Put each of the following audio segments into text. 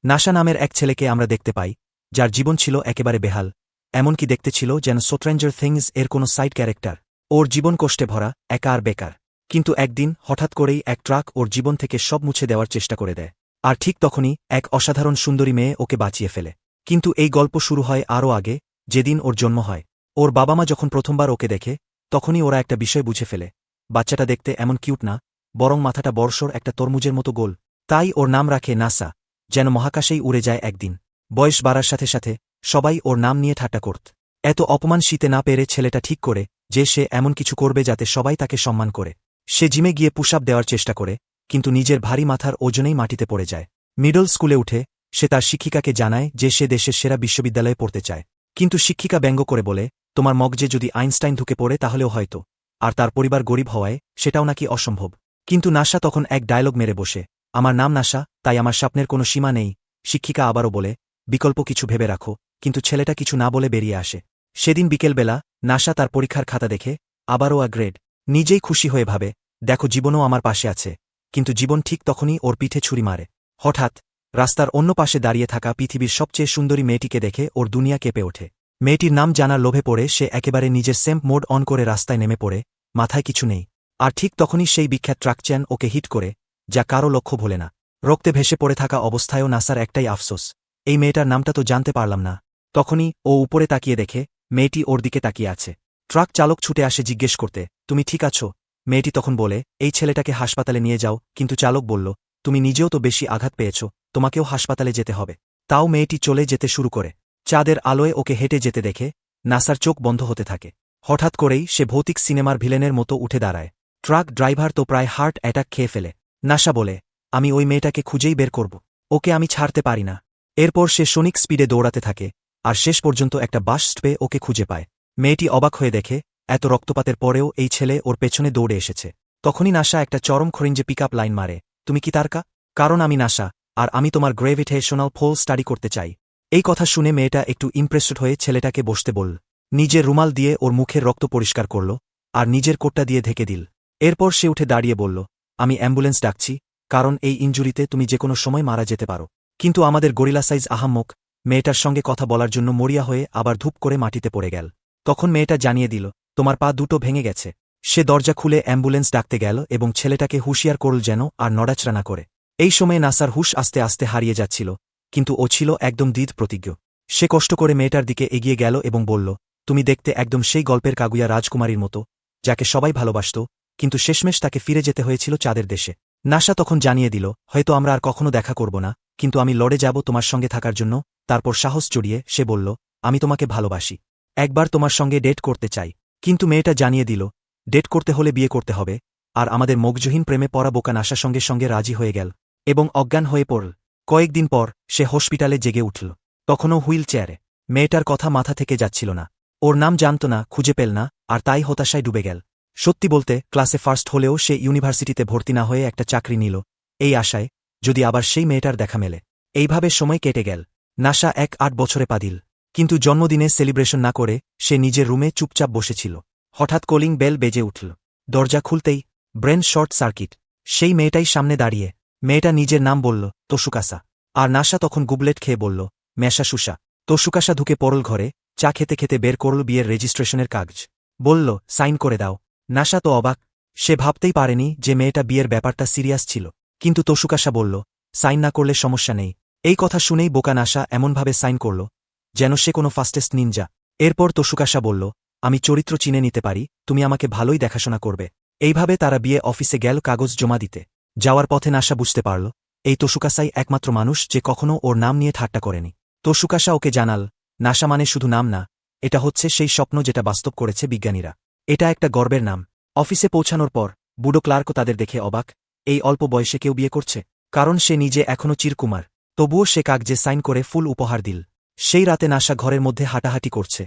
NASA নামের এক ছেলেকে আমরা দেখতে পাই, যার জীবন ছিল একেবারে বেহাল, এমনকি দেখতে ছিল যেন স্ট্রেঞ্জার থিংস এর কোনো সাইড ক্যারেক্টার। ওর জীবন কষ্টে ভরা, একা আর বেকার। কিন্তু একদিন হঠাৎ করেই এক ট্রাক ওর জীবন থেকে সব মুছে দেওয়ার চেষ্টা করে দেয়। আর ঠিক তখনই এক অসাধারণ সুন্দরী মেয়ে ওকে বাঁচিয়ে ফেলে। কিন্তু এই গল্প শুরু হয় আরও আগে, যেদিন ওর জন্ম হয়। ওর বাবা মা যখন প্রথমবার ওকে দেখে, তখনই ওরা একটা বিষয় বুঝে ফেলে। বাচ্চাটা দেখতে এমন কিউট না, বরং মাথাটা বর্ষর একটা তরমুজের মতো গোল। তাই ওর নাম রাখে নাসা, যেন মহাকাশেই উড়ে যায় একদিন। বয়স বাড়ার সাথে সাথে সবাই ওর নাম নিয়ে ঠাট্টা করত। এত অপমান শীতে না পেরে ছেলেটা ঠিক করে যে সে এমন কিছু করবে যাতে সবাই তাকে সম্মান করে। সে জিমে গিয়ে পুশ আপ দেওয়ার চেষ্টা করে, কিন্তু নিজের ভারী মাথার ওজনেই মাটিতে পড়ে যায়। মিডল স্কুলে উঠে সে তার শিক্ষিকাকে জানায় যে সে দেশের সেরা বিশ্ববিদ্যালয়ে পড়তে চায়। কিন্তু শিক্ষিকা ব্যঙ্গ করে বলে, তোমার মগজে যদি আইনস্টাইন ঢুকে পড়ে তাহলেও হয়তো। আর তার পরিবার গরিব হওয়ায় সেটাও নাকি অসম্ভব। কিন্তু নাসা তখন এক ডায়লগ মেরে বসে, আমার নাম নাসা, তাই আমার স্বপ্নের কোনো সীমা নেই। শিক্ষিকা আবারও বলে, বিকল্প কিছু ভেবে রাখো। কিন্তু ছেলেটা কিছু না বলে বেরিয়ে আসে। সেদিন বিকেলবেলা নাসা তার পরীক্ষার খাতা দেখে আবারও গ্রেড। নিজেই খুশি হয়ে ভাবে, দেখো জীবনও আমার পাশে আছে। কিন্তু জীবন ঠিক তখনই ওর পিঠে ছুরি মারে। হঠাৎ রাস্তার অন্য পাশে দাঁড়িয়ে থাকা পৃথিবীর সবচেয়ে সুন্দরী মেয়েটিকে দেখে ওর দুনিয়া কেঁপে ওঠে। মেয়েটির নাম জানার লোভে পড়ে সে একেবারে নিজের সেম্প মোড অন করে রাস্তায় নেমে পড়ে, মাথায় কিছু নেই। আর ঠিক তখনই সেই বিখ্যাত ট্রাক চ্যান ওকে হিট করে, যা কারও লক্ষ্য ভোলে না। রক্তে ভেসে পড়ে থাকা অবস্থায়ও নাসার একটাই আফসোস, এই মেয়েটার নামটা তো জানতে পারলাম না। তখনই ও উপরে তাকিয়ে দেখে মেয়েটি ওর দিকে তাকিয়ে আছে। ট্রাক চালক ছুটে আসে জিজ্ঞেস করতে, তুমি ঠিক আছো? মেয়েটি তখন বলে, এই ছেলেটাকে হাসপাতালে নিয়ে যাও। কিন্তু চালক বলল, তুমি নিজেও তো বেশি আঘাত পেয়েছ, তোমাকেও হাসপাতালে যেতে হবে। তাও মেয়েটি চলে যেতে শুরু করে। চাঁদের আলোয় ওকে হেঁটে যেতে দেখে নাসার চোখ বন্ধ হতে থাকে। হঠাৎ করেই সে ভৌতিক সিনেমার ভিলেনের মতো উঠে দাঁড়ায়। ট্রাক ড্রাইভার তো প্রায় হার্ট অ্যাটাক খেয়ে ফেলে। নাসা বলে, আমি ওই মেয়েটাকে খুঁজেই বের করব, ওকে আমি ছাড়তে পারি না। এরপর সে সনিক স্পিডে দৌড়াতে থাকে, আর শেষ পর্যন্ত একটা বাস স্টপে ওকে খুঁজে পায়। মেয়েটি অবাক হয়ে দেখে, এত রক্তপাতের পরেও এই ছেলে ওর পেছনে দৌড়ে এসেছে। তখনই নাসা একটা চরম খরিঞ্জে পিক আপ লাইন মারে, তুমি কি তারকা? কারণ আমি নাসা, আর আমি তোমার গ্রেভিটেশনাল ফোল স্টাডি করতে চাই। এই কথা শুনে মেয়েটা একটু ইমপ্রেসড হয়ে ছেলেটাকে বসতে বলল। নিজের রুমাল দিয়ে ওর মুখের রক্ত পরিষ্কার করল, আর নিজের কোটটা দিয়ে ঢেকে দিল। এরপর সে উঠে দাঁড়িয়ে বলল, আমি অ্যাম্বুলেন্স ডাকছি, কারণ এই ইনজুরিতে তুমি যে কোনো সময় মারা যেতে পারো। কিন্তু আমাদের গরিলা সাইজ আহাম্মক মেয়েটার সঙ্গে কথা বলার জন্য মরিয়া হয়ে আবার ধূপ করে মাটিতে পড়ে গেল। তখন মেয়েটা জানিয়ে দিল, তোমার পা দুটো ভেঙে গেছে। সে দরজা খুলে অ্যাম্বুলেন্স ডাকতে গেল এবং ছেলেটাকে হুঁশিয়ার করল যেন আর নড়াচড়া না করে। এই সময়ে নাসার হুশ আস্তে আস্তে হারিয়ে যাচ্ছিল, কিন্তু ও ছিল একদম দৃঢ় প্রতিজ্ঞ। সে কষ্ট করে মেয়েটার দিকে এগিয়ে গেল এবং বলল, তুমি দেখতে একদম সেই গল্পের কাগুয়া রাজকুমারীর মতো, যাকে সবাই ভালোবাসত, কিন্তু শেষমেশ তাকে ফিরে যেতে হয়েছিল চাঁদের দেশে। নাসা তখন জানিয়ে দিল, হয়তো আমরা আর কখনো দেখা করব না, কিন্তু আমি লড়ে যাব তোমার সঙ্গে থাকার জন্য। তারপর সাহস জড়িয়ে সে বলল, আমি তোমাকে ভালোবাসি, একবার তোমার সঙ্গে ডেট করতে চাই। কিন্তু মেয়েটা জানিয়ে দিল, ডেট করতে হলে বিয়ে করতে হবে। আর আমাদের মগজহীন প্রেমে পড়া বোকা নাসার সঙ্গে সঙ্গে রাজি হয়ে গেল এবং অজ্ঞান হয়ে পড়ল। কয়েকদিন পর সে হসপিটালে জেগে উঠল, তখনও হুইল চেয়ারে। মেয়েটার কথা মাথা থেকে যাচ্ছিল না। ওর নাম জানত না, খুঁজে পেল না, আর তাই হতাশায় ডুবে গেল। সত্যি বলতে ক্লাসে ফার্স্ট হলেও সে ইউনিভার্সিটিতে ভর্তি না হয়ে একটা চাকরি নিল, এই আশায় যদি আবার সেই মেয়েটার দেখা মেলে। এইভাবে সময় কেটে গেল। নাসা 8 বছরে পা দিল, কিন্তু জন্মদিনে সেলিব্রেশন না করে সে নিজের রুমে চুপচাপ বসেছিল। হঠাৎ কলিং বেল বেজে উঠল। দরজা খুলতেই ব্রেন শর্ট সার্কিট। সেই মেয়েটাই সামনে দাঁড়িয়ে। মেয়েটা নিজের নাম বলল, তোশুকাসা। আর নাসা তখন গুবলেট খেয়ে বলল, মেশা সুসা। তোশুকাসা ঢুকে পড়ল ঘরে, চা খেতে খেতে বের করল বিয়ের রেজিস্ট্রেশনের কাগজ। বলল, সাইন করে দাও। নাসা তো অবাক, সে ভাবতেই পারেনি যে মেয়েটা বিয়ের ব্যাপারটা সিরিয়াস ছিল। কিন্তু তোশুকাসা বলল, সাইন না করলে সমস্যা নেই। এই কথা শুনেই বোকা নাসা এমনভাবে সাইন করল যেন সে কোনো ফাস্টেস্ট নিনজা। এরপর তোশুকাসা বলল, আমি চরিত্র চিনে নিতে পারি, তুমি আমাকে ভালোই দেখাশোনা করবে। এইভাবে তারা বিয়ে অফিসে গেল কাগজ জমা দিতে। যাওয়ার পথে নাসা বুঝতে পারল, এই তোশুকাসাই একমাত্র মানুষ যে কখনো ওর নাম নিয়ে ঠাট্টা করেনি। তোশুকাসা ওকে জানাল, নাসা মানে শুধু নাম না, এটা হচ্ছে সেই স্বপ্ন যেটা বাস্তব করেছে বিজ্ঞানীরা। এটা একটা গর্বের নাম। অফিসে পৌঁছানোর পর বুড়ো ক্লার্কও তাদের দেখে অবাক, এই অল্প বয়সে কেউ বিয়ে করছে। কারণ সে নিজে এখনও চিরকুমার। তবুও সে কাগজে সাইন করে ফুল উপহার দিল। সেই রাতে নাসা ঘরের মধ্যে হাঁটাহাঁটি করছে,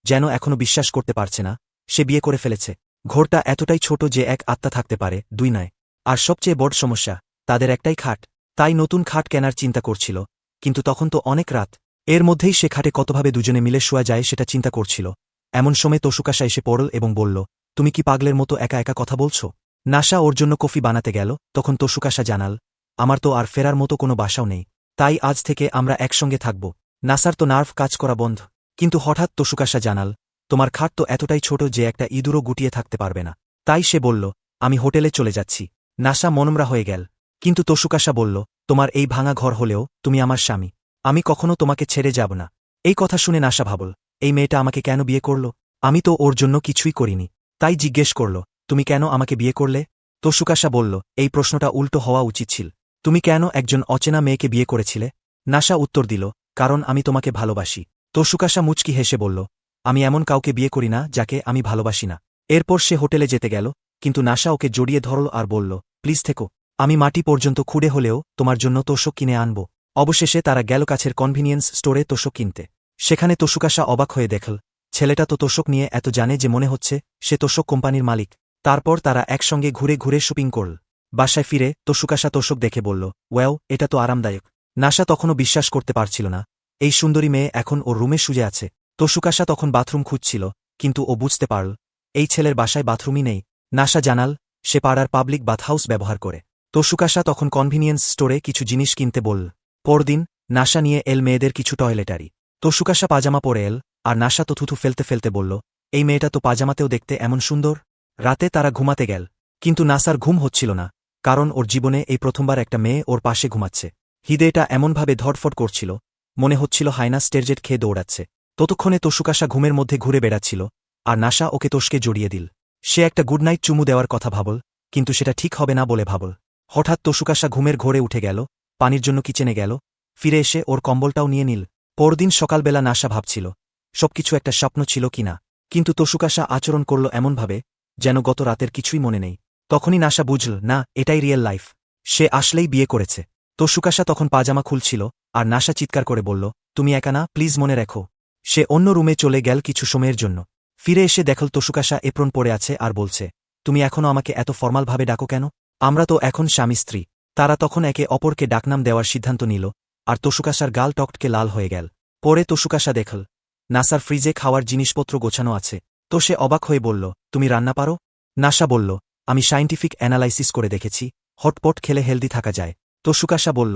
যেন এখনও বিশ্বাস করতে পারছে না সে বিয়ে করে ফেলেছে। ঘরটা এতটাই ছোট যে এক আত্মা থাকতে পারে, দুই নয়। আর সবচেয়ে বড় সমস্যা, তাদের একটাই খাট। তাই নতুন খাট কেনার চিন্তা করছিল, কিন্তু তখন তো অনেক রাত। এর মধ্যেই সে খাটে কতভাবে দুজনে মিলে শোয়া যায় সেটা চিন্তা করছিল। এমন সময় তোশুকাসা এসে পড়ল এবং বলল, তুমি কি পাগলের মতো একা একা কথা বলছো? নাসা ওর জন্য কফি বানাতে গেল, তখন তোশুকাসা জানাল, আমার তো আর ফেরার মতো কোনো বাসাও নেই। তাই আজ থেকে আমরা একসঙ্গে থাকব। নাসার তো নার্ভ কাজ করা বন্ধ। কিন্তু হঠাৎ তোশুকাসা জানাল, তোমার খাট তো এতটাই ছোট যে একটা ইঁদুরও গুটিয়ে থাকতে পারবে না। তাই সে বলল, আমি হোটেলে চলে যাচ্ছি। নাসা মনমরা হয়ে গেল। কিন্তু তোশুকাসা বলল, তোমার এই ভাঙা ঘর হলেও তুমি আমার স্বামী। আমি কখনো তোমাকে ছেড়ে যাব না। এই কথা শুনে নাসা ভাবল, এই মেয়েটা আমাকে কেন বিয়ে করল? আমি তো ওর জন্য কিছুই করিনি। তাই জিজ্ঞেস করল, তুমি কেন আমাকে বিয়ে করলে? তোশুকাসা বলল, এই প্রশ্নটা উল্টো হওয়া উচিত ছিল। তুমি কেন একজন অচেনা মেয়েকে বিয়ে করেছিলে? নাসা উত্তর দিল, কারণ আমি তোমাকে ভালোবাসি। তোশুকাসা মুচকি হেসে বলল, আমি এমন কাউকে বিয়ে করি না যাকে আমি ভালোবাসি না। এরপর সে হোটেলে যেতে গেল, কিন্তু নাসা ওকে জড়িয়ে ধরল আর বলল, প্লিজ থেকো। আমি মাটি পর্যন্ত খুঁড়ে হলেও তোমার জন্য তোষক কিনে আনব। অবশেষে তারা গেল কাছের কনভিনিয়েন্স স্টোরে তোষক কিনতে। সেখানে তোশুকাসা অবাক হয়ে দেখল, ছেলেটা তো তোষক নিয়ে এত জানে যে মনে হচ্ছে সে তোষক কোম্পানির মালিক। তারপর তারা একসঙ্গে ঘুরে ঘুরে শপিং করল। বাসায় ফিরে তোশুকাসা তোষক দেখে বলল, ওয়াও, এটা তো আরামদায়ক। নাসা তখনও বিশ্বাস করতে পারছিল না, এই সুন্দরী মেয়ে এখন ওর রুমে শুয়ে আছে। তোশুকাসা তখন বাথরুম খুঁজছিল, কিন্তু ও বুঝতে পারল, এই ছেলের বাসায় বাথরুমই নেই। নাসা জানাল, সে পাড়ার পাবলিক বাথহাউস ব্যবহার করে। তোশুকাসা তখন কনভিনিয়েন্স স্টোরে কিছু জিনিস কিনতে বলল। পরদিন নাসা নিয়ে এল মেয়েদের কিছু টয়লেটারি। তোশুকাসা পাজামা পরে এল, আর নাসা তো থুথু ফেলতে ফেলতে বলল, এই মেয়েটা তো পাজামাতেও দেখতে এমন সুন্দর। রাতে তারা ঘুমাতে গেল, কিন্তু নাসার ঘুম হচ্ছিল না, কারণ ওর জীবনে এই প্রথমবার একটা মেয়ে ওর পাশে ঘুমাচ্ছে। হৃদয়টা এমনভাবে ধড়ফড় করছিল, মনে হচ্ছিল হায়না স্টেরজেট খেয়ে দৌড়াচ্ছে। ততক্ষণে তোশুকাসা ঘুমের মধ্যে ঘুরে বেড়াচ্ছিল, আর নাসা ওকে তোষকে জড়িয়ে দিল। সে একটা গুডনাইট চুমু দেওয়ার কথা ভাবল, কিন্তু সেটা ঠিক হবে না বলে ভাবল। হঠাৎ তোশুকাসা ঘুমের ঘোরে উঠে গেল, পানির জন্য কিচেনে গেল, ফিরে এসে ওর কম্বলটাও নিয়ে নিল। পরদিন সকালবেলা নাসা ভাবছিল, সবকিছু একটা স্বপ্ন ছিল কিনা। কিন্তু তোশুকাসা আচরণ করল এমনভাবে যেন গত রাতের কিছুই মনে নেই। তখনই নাসা বুঝল, না, এটাই রিয়েল লাইফ। সে আসলেই বিয়ে করেছে। তোশুকাসা তখন পাজামা খুলছিল, আর নাসা চিৎকার করে বলল, তুমি একা না, প্লিজ মনে রেখো। সে অন্য রুমে চলে গেল কিছু সময়ের জন্য। ফিরে এসে দেখল তোশুকাসা এপ্রন পরে আছে আর বলছে, তুমি এখনও আমাকে এত ফর্মালভাবে ডাকো কেন? আমরা তো এখন স্বামী স্ত্রী। তারা তখন একে অপরকে ডাকনাম দেওয়ার সিদ্ধান্ত নিল, আর তোশুকাসার গাল টকটকে লাল হয়ে গেল। পরে তোশুকাসা দেখল, নাসার ফ্রিজে খাওয়ার জিনিসপত্র গোছানো আছে। তো সে অবাক হয়ে বলল, তুমি রান্না পারো? নাসা বলল, আমি সায়েন্টিফিক অ্যানালাইসিস করে দেখেছি, হটপট খেলে হেলদি থাকা যায়। তোশুকাসা বলল,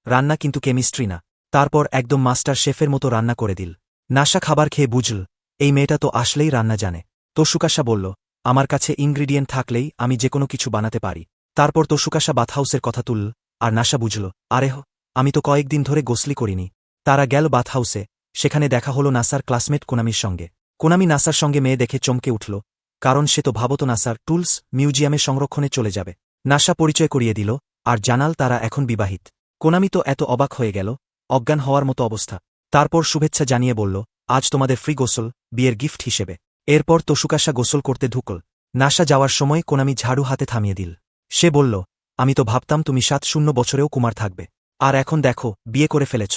রান্না কিন্তু কেমিস্ট্রি না। তারপর একদম মাস্টার শেফের মতো রান্না করে দিল। নাসা খাবার খেয়ে বুঝল, এই মেয়েটা তো আসলেই রান্না জানে। তোশুকাসা বলল, আমার কাছে ইনগ্রিডিয়েন্ট থাকলেই আমি যে কোনো কিছু বানাতে পারি। তারপর তোশুকাসা বাথহাউসের কথা তুলল, আর নাসা বুঝল, আরেহ, আমি তো কয়েকদিন ধরে গোসলি করিনি। তারা গেল বাথহাউসে। সেখানে দেখা হলো নাসার ক্লাসমেট কোনামির সঙ্গে। কোনামি নাসার সঙ্গে মেয়ে দেখে চমকে উঠল, কারণ সে তো ভাবত নাসার টুলস মিউজিয়ামে সংরক্ষণে চলে যাবে। নাসা পরিচয় করিয়ে দিল, আর জানাল তারা এখন বিবাহিত। কোনামি তো এত অবাক হয়ে গেল, অজ্ঞান হওয়ার মতো অবস্থা। তারপর শুভেচ্ছা জানিয়ে বলল, আজ তোমাদের ফ্রি গোসল, বিয়ের গিফট হিসেবে। এরপর তোশুকাসা গোসল করতে ঢুকল। নাসা যাওয়ার সময় কোনামি ঝাড়ু হাতে থামিয়ে দিল। সে বলল, আমি তো ভাবতাম তুমি 7-0 বছরেও কুমার থাকবে, আর এখন দেখো বিয়ে করে ফেলেছ।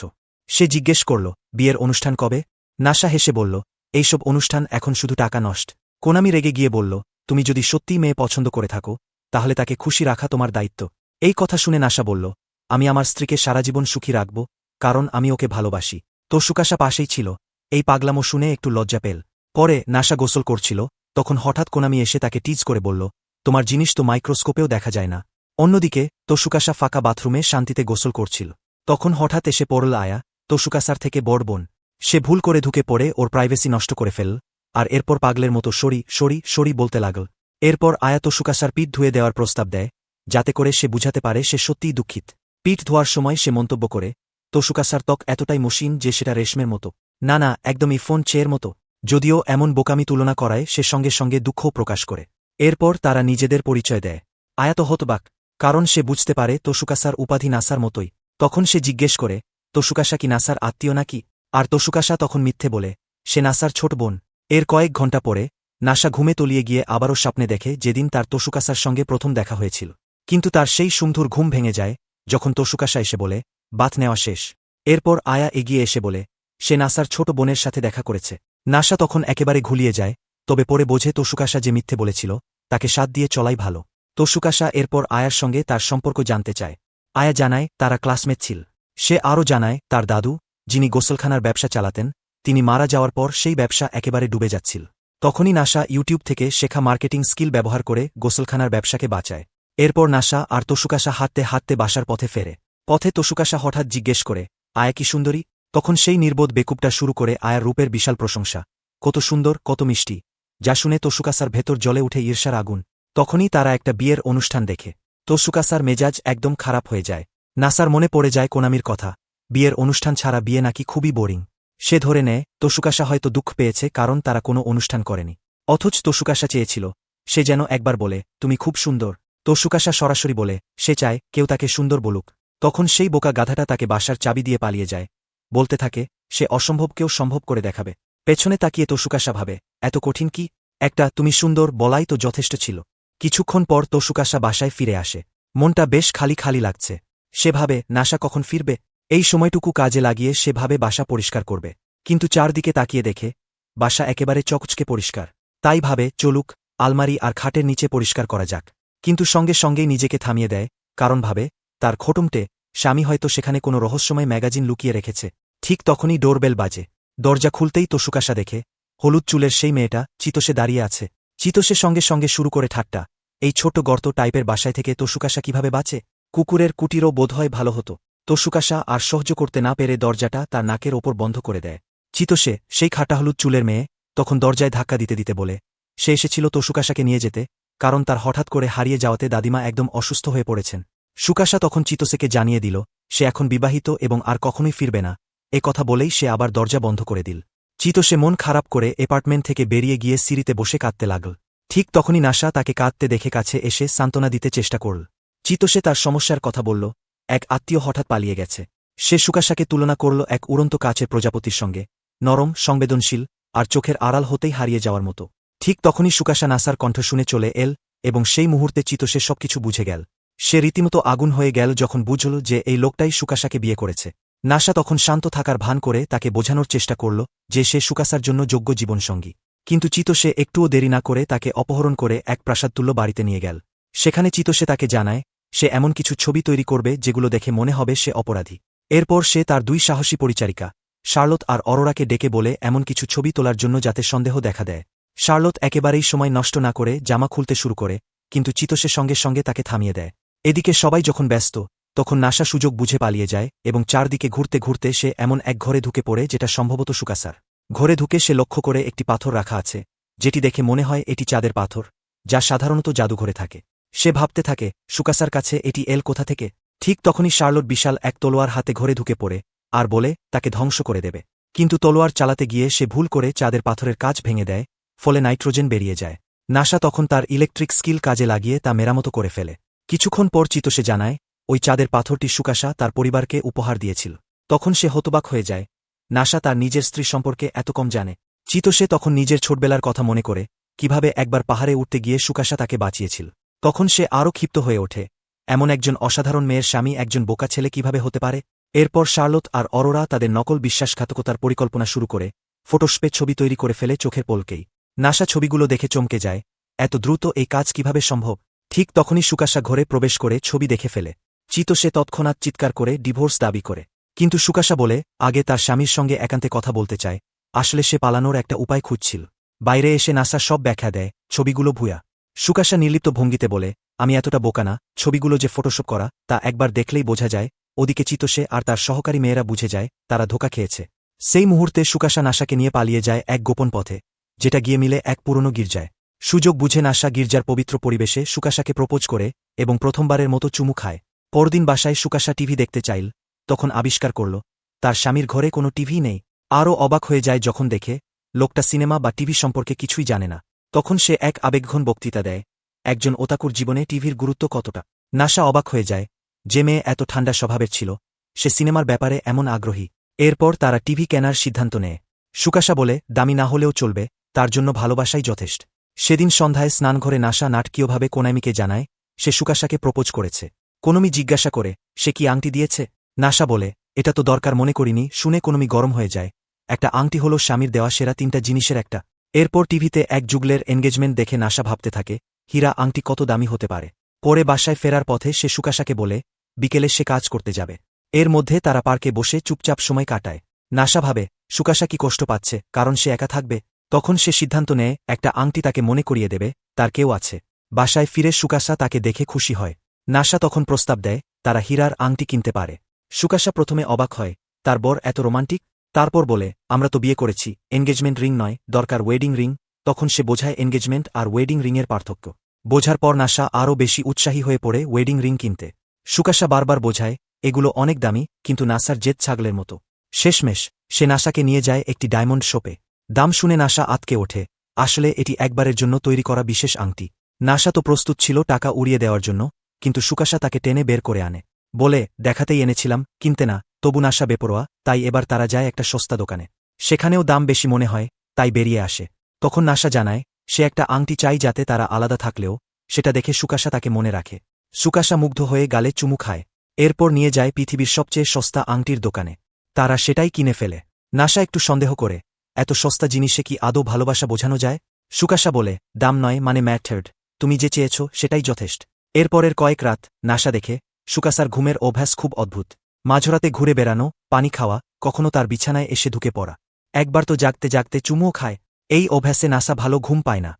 সে জিজ্ঞেস করল, বিয়ের অনুষ্ঠান কবে? নাসা হেসে বলল, এইসব অনুষ্ঠান এখন শুধু টাকা নষ্ট। কোনামি রেগে গিয়ে বলল, তুমি যদি সত্যিই মেয়ে পছন্দ করে থাকো, তাহলে তাকে খুশি রাখা তোমার দায়িত্ব। এই কথা শুনে নাসা বলল, আমি আমার স্ত্রীকে সারাজীবন সুখী রাখব, কারণ আমি ওকে ভালোবাসি। তোশুকাসা পাশেই ছিল, এই পাগলামো শুনে একটু লজ্জা পেল। পরে নাসা গোসল করছিল, তখন হঠাৎ কোনামি এসে তাকে টিজ করে বলল, তোমার জিনিস তো মাইক্রোস্কোপেও দেখা যায় না। অন্যদিকে তোশুকাসা ফাঁকা বাথরুমে শান্তিতে গোসল করছিল। তখন হঠাৎ এসে পড়ল আয়া, তোশুকাসার থেকে বড় বোন। সে ভুল করে ঢুকে পড়ে ওর প্রাইভেসি নষ্ট করে ফেল, আর এরপর পাগলের মতো সরি সরি সরি বলতে লাগল। এরপর আয়া তোশুকাসার পিঠ ধুয়ে দেওয়ার প্রস্তাব দেয়, যাতে করে সে বুঝাতে পারে সে সত্যিই দুঃখিত। পিঠ ধোয়ার সময় সে মন্তব্য করে, তোশুকাসার ত্বক এতটাই মসৃণ যে সেটা রেশমের মতো। না না, একদমই ফোন চেয়ের মতো। যদিও এমন বোকামি তুলনা করায় সে সঙ্গে সঙ্গে দুঃখও প্রকাশ করে। এরপর তারা নিজেদের পরিচয় দেয়। আয়া তো হতবাক, কারণ সে বুঝতে পারে তোশুকাসার উপাধি নাসার মতোই। তখন সে জিজ্ঞেস করে, তোশুকাসা কি নাসার আত্মীয় নাকি? আর তোশুকাসা তখন মিথ্যে বলে, সে নাসার ছোট বোন। এর কয়েক ঘণ্টা পরে নাসা ঘুমে তলিয়ে গিয়ে আবারও স্বপ্নে দেখে যেদিন তার তোশুকাসার সঙ্গে প্রথম দেখা হয়েছিল। কিন্তু তার সেই সুমধুর ঘুম ভেঙে যায় যখন তোশুকাসা এসে বলে, বাথ নেওয়া শেষ। এরপর আয়া এগিয়ে এসে বলে, সে নাসার ছোট বোনের সাথে দেখা করেছে। নাসা তখন একেবারে ঘুলিয়ে যায়, তবে পরে বোঝে তোশুকাসা যে মিথ্যে বলেছিল, তাকে সাথ দিয়ে চলাই ভালো। তোশুকাসা এরপর আয়ার সঙ্গে তার সম্পর্ক জানতে চায়। আয়া জানায় তারা ক্লাসমেট ছিল। সে আরও জানায় তার দাদু, যিনি গোসলখানার ব্যবসা চালাতেন, তিনি মারা যাওয়ার পর সেই ব্যবসা একেবারে ডুবে যাচ্ছিল। তখনই নাসা ইউটিউব থেকে শেখা মার্কেটিং স্কিল ব্যবহার করে গোসলখানার ব্যবসাকে বাঁচায়। এরপর নাসা আর তোশুকাসা হাঁটতে হাঁটতে বাসার পথে ফেরে। পথে তসুকাশা হঠাৎ জিজ্ঞেস করে, আয়া কি সুন্দরী? তখন সেই নির্বোধ বেকুবটা শুরু করে আয়ার রূপের বিশাল প্রশংসা। কত সুন্দর, কত মিষ্টি, যা শুনে তসুকাসার ভেতর জ্বলে উঠে ঈর্ষার আগুন। তখনই তারা একটা বিয়ের অনুষ্ঠান দেখে। তসুকাসার মেজাজ একদম খারাপ হয়ে যায়। নাসার মনে পড়ে যায় কোনামির কথা, বিয়ের অনুষ্ঠান ছাড়া বিয়ে নাকি খুবই বোরিং। সে ধরে নেয় তসুকাশা হয়তো দুঃখ পেয়েছে কারণ তারা কোনো অনুষ্ঠান করেনি। অথচ তসুকাশা চেয়েছিল সে যেন একবার বলে, তুমি খুব সুন্দর। তসুকাশা সরাসরি বলে সে চায় কেউ তাকে সুন্দর বলুক। তখন সেই বোকা গাধাটা তাকে বাসার চাবি দিয়ে পালিয়ে যায়। বলতে থাকে সে অসম্ভবকেও সম্ভব করে দেখাবে। পেছনে তাকিয়ে তসুকাশা ভাবে, এত কঠিন কি? একটা তুমি সুন্দর বলাই তো যথেষ্ট ছিল। কিছুক্ষণ পর তসুকাশা বাসায় ফিরে আসে। মনটা বেশ খালি খালি লাগছে। সে ভাবে নাসা কখন ফিরবে। এই সময়টুকু কাজে লাগিয়ে সে ভাবে বাসা পরিষ্কার করবে। কিন্তু চারদিকে তাকিয়ে দেখে বাসা একেবারে চকচকে পরিষ্কার। তাই ভাবে চলুক, আলমারি আর খাটের নিচে পরিষ্কার করা যাক। কিন্তু সঙ্গে সঙ্গেই নিজেকে থামিয়ে দেয়, কারণ ভাবে তার খোটমটে স্বামী হয়তো সেখানে কোনো রহস্যময় ম্যাগাজিন লুকিয়ে রেখেছে। ঠিক তখনই ডোরবেল বাজে। দরজা খুলতেই তসুকাশা দেখে হলুদ চুলের সেই মেয়েটা চিতোষে দাঁড়িয়ে আছে। চিতোষে সঙ্গে সঙ্গে শুরু করে ঠাট্টা, এই ছোট্ট গর্ত টাইপের বাসায় থেকে তসুকাশা কিভাবে বাঁচে? কুকুরের কুটিরও বোধহয় ভালো হতো। তসুকাশা আর সহ্য করতে না পেরে দরজাটা তার নাকের ওপর বন্ধ করে দেয়। চিতোষে, সেই খাটা হলুদ চুলের মেয়ে, তখন দরজায় ধাক্কা দিতে দিতে বলে সে এসেছিল তসুকাশাকে নিয়ে যেতে, কারণ তার হঠাৎ করে হারিয়ে যাওয়াতে দাদিমা একদম অসুস্থ হয়ে পড়েছেন। সুকাশা তখন চিতোষেকে জানিয়ে দিল সে এখন বিবাহিত এবং আর কখনোই ফিরবে না। এ কথা বলেই সে আবার দরজা বন্ধ করে দিল। চিতোষে মন খারাপ করে অ্যাপার্টমেন্ট থেকে বেরিয়ে গিয়ে সিঁড়িতে বসে কাঁদতে লাগল। ঠিক তখনই নাসা তাকে কাঁদতে দেখে কাছে এসে সান্ত্বনা দিতে চেষ্টা করল। চিতোষে তার সমস্যার কথা বলল, এক আত্মীয় হঠাৎ পালিয়ে গেছে। সে সুকাশাকে তুলনা করল এক উড়ন্ত কাচের প্রজাপতির সঙ্গে, নরম, সংবেদনশীল আর চোখের আড়াল হতেই হারিয়ে যাওয়ার মতো। ঠিক তখনই সুকাশা নাসার কণ্ঠ শুনে চলে এল এবং সেই মুহূর্তে চিতোষে সবকিছু বুঝে গেল। সে রীতিমতো আগুন হয়ে গেল যখন বুঝল যে এই লোকটাই সুকাশাকে বিয়ে করেছে। নাসা তখন শান্ত থাকার ভান করে তাকে বোঝানোর চেষ্টা করল যে সে সুকাশার জন্য যোগ্য জীবনসঙ্গী। কিন্তু চিতোষে একটুও দেরি না করে তাকে অপহরণ করে এক প্রাসাদতুল্য বাড়িতে নিয়ে গেল। সেখানে চিতোষে তাকে জানায় সে এমন কিছু ছবি তৈরি করবে যেগুলো দেখে মনে হবে সে অপরাধী। এরপর সে তার দুই সাহসী পরিচারিকা শার্লট আর অরোরাকে ডেকে বলে এমন কিছু ছবি তোলার জন্য যাতে সন্দেহ দেখা দেয়। শার্লট একেবারেই সময় নষ্ট না করে জামা খুলতে শুরু করে, কিন্তু চিতোষের সঙ্গে সঙ্গে তাকে থামিয়ে দেয়। এদিকে সবাই যখন ব্যস্ত তখন নাসা সুযোগ বুঝে পালিয়ে যায় এবং চারদিকে ঘুরতে ঘুরতে সে এমন এক ঘরে ঢুকে পড়ে যেটা সম্ভবত সুকাসার। ঘরে ঢুকে সে লক্ষ্য করে একটি পাথর রাখা আছে, যেটি দেখে মনে হয় এটি চাঁদের পাথর, যা সাধারণত জাদুঘরে থাকে। সে ভাবতে থাকে সুকাসার কাছে এটি এল কোথা থেকে। ঠিক তখনই শার্লট বিশাল এক তলোয়ার হাতে ঘরে ঢুকে পড়ে আর বলে তাকে ধ্বংস করে দেবে। কিন্তু তলোয়ার চালাতে গিয়ে সে ভুল করে চাঁদের পাথরের কাজ ভেঙে দেয়, ফলে নাইট্রোজেন বেরিয়ে যায়। নাসা তখন তার ইলেকট্রিক স্কিল কাজে লাগিয়ে তা মেরামত করে ফেলে। কিছুক্ষণ পর চিতোষে জানায় ওই চাঁদের পাথরটি সুকাশা তার পরিবারকে উপহার দিয়েছিল। তখন সে হতবাক হয়ে যায়, নাসা তার নিজের স্ত্রী সম্পর্কে এত কম জানে। চিতোষে তখন নিজের ছোটবেলার কথা মনে করে কিভাবে একবার পাহাড়ে উঠতে গিয়ে সুকাশা তাকে বাঁচিয়েছিল। তখন সে আরও ক্ষিপ্ত হয়ে ওঠে, এমন একজন অসাধারণ মেয়ের স্বামী একজন বোকা ছেলে কিভাবে হতে পারে। এরপর শার্লট আর অরোরা তাদের নকল বিশ্বাসঘাতকতার পরিকল্পনা শুরু করে ফটোস্পে ছবি তৈরি করে ফেলে চোখের পলকেই। নাসা ছবিগুলো দেখে চমকে যায়, এত দ্রুত এই কাজ কিভাবে সম্ভব। ঠিক তখনই সুকাশা ঘরে প্রবেশ করে ছবি দেখে ফেলে। চিতোষে তৎক্ষণাৎ চিৎকার করে ডিভোর্স দাবি করে, কিন্তু সুকাশা বলে আগে তার স্বামীর সঙ্গে একান্তে কথা বলতে চায়। আসলে সে পালানোর একটা উপায় খুঁজছিল। বাইরে এসে নাসা সব ব্যাখ্যা দেয়, ছবিগুলো ভুয়া। সুকাশা নির্লিপ্ত ভঙ্গিতে বলে, আমি এতটা বোকা না, ছবিগুলো যে ফটোশপ করা তা একবার দেখলেই বোঝা যায়। ওদিকে চিতোষে আর তার সহকারী মেয়েরা বুঝে যায় তারা ধোঁকা খেয়েছে। সেই মুহূর্তে সুকাশা নাসাকে নিয়ে পালিয়ে যায় এক গোপন পথে, যেটা গিয়ে মিলে এক পুরনো গির্জায়। সুযোগ বুঝে নাসা গির্জার পবিত্র পরিবেশে সুকাশাকে প্রপোজ করে এবং প্রথমবারের মতো চুমু খায়। পরদিন বাসায় সুকাশা টিভি দেখতে চাইল, তখন আবিষ্কার করল তার স্বামীর ঘরে কোনো টিভি নেই। আরও অবাক হয়ে যায় যখন দেখে লোকটা সিনেমা বা টিভি সম্পর্কে কিছুই জানে না। তখন সে এক আবেগঘন বক্তৃতা দেয় একজন ওতাকুর জীবনে টিভির গুরুত্ব কতটা। নাসা অবাক হয়ে যায়, যে মেয়ে এত ঠান্ডা স্বভাবের ছিল সে সিনেমার ব্যাপারে এমন আগ্রহী। এরপর তারা টিভি কেনার সিদ্ধান্ত নেয়। সুকাশা বলে দামি না হলেও চলবে, তার জন্য ভালোবাসাই যথেষ্ট। সেদিন সন্ধ্যায় স্নানঘরে নাসা নাটকীয়ভাবে কোনামিকে জানায় সে সুকাশাকে প্রপোজ করেছে। কোনমি জিজ্ঞাসা করে সে কি আংটি দিয়েছে। নাসা বলে এটা তো দরকার মনে করিনি। শুনে কোনমি গরম হয়ে যায়, একটা আংটি হল স্বামীর দেওয়া সেরা 3টা জিনিসের একটা। এরপর টিভিতে এক যুগলের এনগেজমেন্ট দেখে নাসা ভাবতে থাকে হীরা আংটি কত দামি হতে পারে। পরে বাসায় ফেরার পথে সে সুকাশাকে বলে বিকেলে সে কাজ করতে যাবে। এর মধ্যে তারা পার্কে বসে চুপচাপ সময় কাটায়। নাসা ভাবে সুকাশা কি কষ্ট পাচ্ছে কারণ সে একা থাকবে। তখন সে সিদ্ধান্ত নেয় একটা আংটি তাকে মনে করিয়ে দেবে তার কেউ আছে। বাসায় ফিরে সুকাশা তাকে দেখে খুশি হয়। নাসা তখন প্রস্তাব দেয় তারা হীরার আংটি কিনতে পারে। সুকাশা প্রথমে অবাক হয়, তার বর এত রোমান্টিক। তারপর বলে, আমরা তো বিয়ে করেছি, এনগেজমেন্ট রিং নয়, দরকার ওয়েডিং রিং। তখন সে বোঝায় এনগেজমেন্ট আর ওয়েডিং রিংয়ের পার্থক্য। বোঝার পর নাশা আরও বেশি উৎসাহী হয়ে পড়ে ওয়েডিং রিং কিনতে। সুকাশা বারবার বোঝায়, এগুলো অনেক দামি, কিন্তু নাসার জেদ ছাগলের মতো। শেষমেশ সে নাসাকে নিয়ে যায় একটি ডায়মন্ড শপে। দাম শুনে নাসা আতকে ওঠে। আসলে এটি একবারের জন্য তৈরি করা বিশেষ আংটি। নাসা তো প্রস্তুত ছিল টাকা উড়িয়ে দেওয়ার জন্য, কিন্তু সুকাশা তাকে টেনে বের করে আনে। বলে, দেখাতেই এনেছিলাম, কিনতে না। তবু নাসা বেপরোয়া, তাই এবার তারা যায় একটা সস্তা দোকানে। সেখানেও দাম বেশি মনে হয়, তাই বেরিয়ে আসে। তখন নাসা জানায়, সে একটা আংটি চাই যাতে তারা আলাদা থাকলেও সেটা দেখে সুকাশা তাকে মনে রাখে। সুকাশা মুগ্ধ হয়ে গালে চুমু খায়। এরপর নিয়ে যায় পৃথিবীর সবচেয়ে সস্তা আংটির দোকানে। তারা সেটাই কিনে ফেলে। নাসা একটু সন্দেহ করে, এত সস্তা জিনিসে কি আদৌ ভালোবাসা বোঝানো যায়? সুকাশা বলে, দাম নয় মানে ম্যাটার্ড, তুমি যে চেয়েছ সেটাই যথেষ্ট। এরপরের কয়েক রাত নাসা দেখে সুকাশার ঘুমের অভ্যাস খুব অদ্ভুত। মাঝরাতে ঘুরে বেড়ানো, পানি খাওয়া, কখনো তার বিছানায় এসে ঢুকে পড়া। একবার তো জাগতে জাগতে চুমুও খায়। এই অভ্যাসে নাসা ভালো ঘুম পায় না।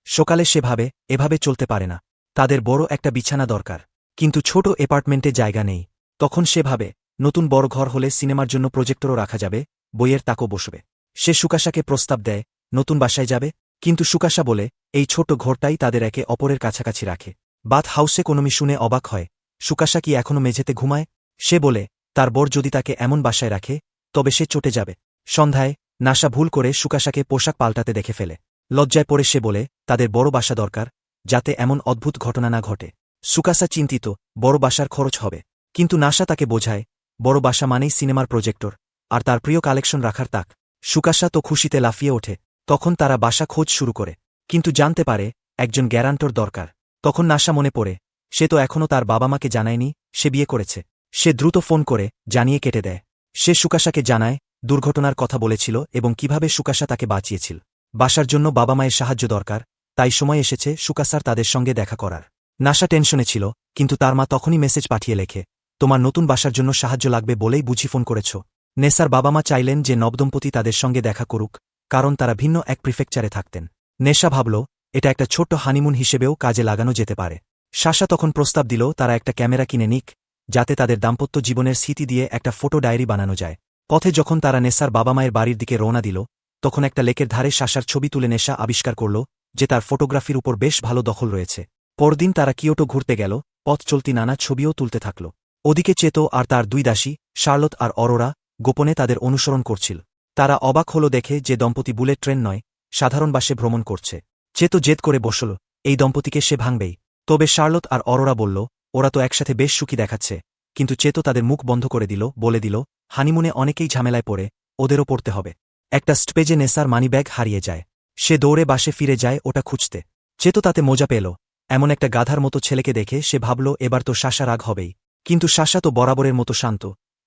সকালে সে ভাবে, এভাবে চলতে পারে না। তাদের বড় একটা বিছানা দরকার। কিন্তু ছোট অ্যাপার্টমেন্টে জায়গা নেই। তখন সে ভাবে, নতুন বড় ঘর হলে সিনেমার জন্য প্রজেক্টরও রাখা যাবে, বইয়ের তাকও বসবে। সে সুকাশাকে প্রস্তাব দেয়, নতুন বাসায় যাবে। কিন্তু সুকাশা বলে, এই ছোট ঘরটাই তাদের একে অপরের কাছাকাছি রাখে। বাথ হাউস ইকোনমি শুনে অবাক হয়। সুকাশা কি এখনও মেঝেতে ঘুমায়? সে বলে, তার বর যদি তাকে এমন বাসায় রাখে তবে সে চটে যাবে। সন্ধ্যায় নাসা ভুল করে সুকাশাকে পোশাক পাল্টাতে দেখে ফেলে। লজ্জায় পড়ে সে বলে, তাদের বড় বাসা দরকার, যাতে এমন অদ্ভুত ঘটনা না ঘটে। সুকাশা চিন্তিত, বড় বাসার খরচ হবে। কিন্তু নাসা তাকে বোঝায়, বড় বাসা মানেই সিনেমার প্রজেক্টর আর তার প্রিয় কালেকশন রাখার তাক। সুকাশা তো খুশিতে লাফিয়ে ওঠে। তখন তারা বাসা খোঁজ শুরু করে, কিন্তু জানতে পারে একজন গ্যারান্টর দরকার। তখন নাসা মনে পড়ে, সে তো এখনও তার বাবা মাকে জানায়নি সে বিয়ে করেছে। সে দ্রুত ফোন করে জানিয়ে কেটে দেয়। সে সুকাশাকে জানায় দুর্ঘটনার কথা বলেছিল এবং কিভাবে সুকাশা তাকে বাঁচিয়েছিল। বাসার জন্য বাবা মায়ের সাহায্য দরকার, তাই সময় এসেছে সুকাশার তাদের সঙ্গে দেখা করার। নাসা টেনশনে ছিল, কিন্তু তার মা তখনই মেসেজ পাঠিয়ে লেখে, তোমার নতুন বাসার জন্য সাহায্য লাগবে বলেই বুঝি ফোন করেছ। নেসার বাবা মা চাইলেন যে নবদম্পতি তাদের সঙ্গে দেখা করুক, কারণ তারা ভিন্ন এক প্রিফেকচারে থাকতেন। নেশা ভাবল, এটা একটা ছোট্ট হানিমুন হিসেবেও কাজে লাগানো যেতে পারে। সাশা তখন প্রস্তাব দিল তারা একটা ক্যামেরা কিনে নিক, যাতে তাদের দাম্পত্য জীবনের স্মৃতি দিয়ে একটা ফটো ডায়েরি বানানো যায়। পথে যখন তারা নেসার বাবা মায়ের বাড়ির দিকে রওনা দিল, তখন একটা লেকের ধারে সাশার ছবি তুলে নেশা আবিষ্কার করল যে তার ফটোগ্রাফির উপর বেশ ভালো দখল রয়েছে। পরদিন তারা কিয়োটো ঘুরতে গেল, পথ চলতি নানা ছবিও তুলতে থাকল। ওদিকে চেতো আর তার দুই দাসী, শার্লট আর অরোরা, গোপনে তাদের অনুসরণ করছিল। তারা অবাক হল দেখে যে দম্পতি বুলেট ট্রেন নয়, সাধারণ বাসে ভ্রমণ করছে। চেতো জেদ করে বসল, এই দম্পতিকে সে ভাঙবেই। তবে শার্লট আর অরোরা বলল, ওরা তো একসাথে বেশ সুখী দেখাচ্ছে। কিন্তু চেতো তাদের মুখ বন্ধ করে দিল, বলে দিল, হানিমুনে অনেকেই ঝামেলায় পড়ে, ওদেরও পড়তে হবে। একটা স্টেজে নেসার মানিব্যাগ হারিয়ে যায়। সে দৌড়ে বাসে ফিরে যায় ওটা খুঁজতে। চেতো তাতে মজা পেল। এমন একটা গাধার মতো ছেলেকে দেখে সে ভাবল এবার তো সাশা রাগ হবেই। কিন্তু সাশা তো বরাবরের মতো শান্ত।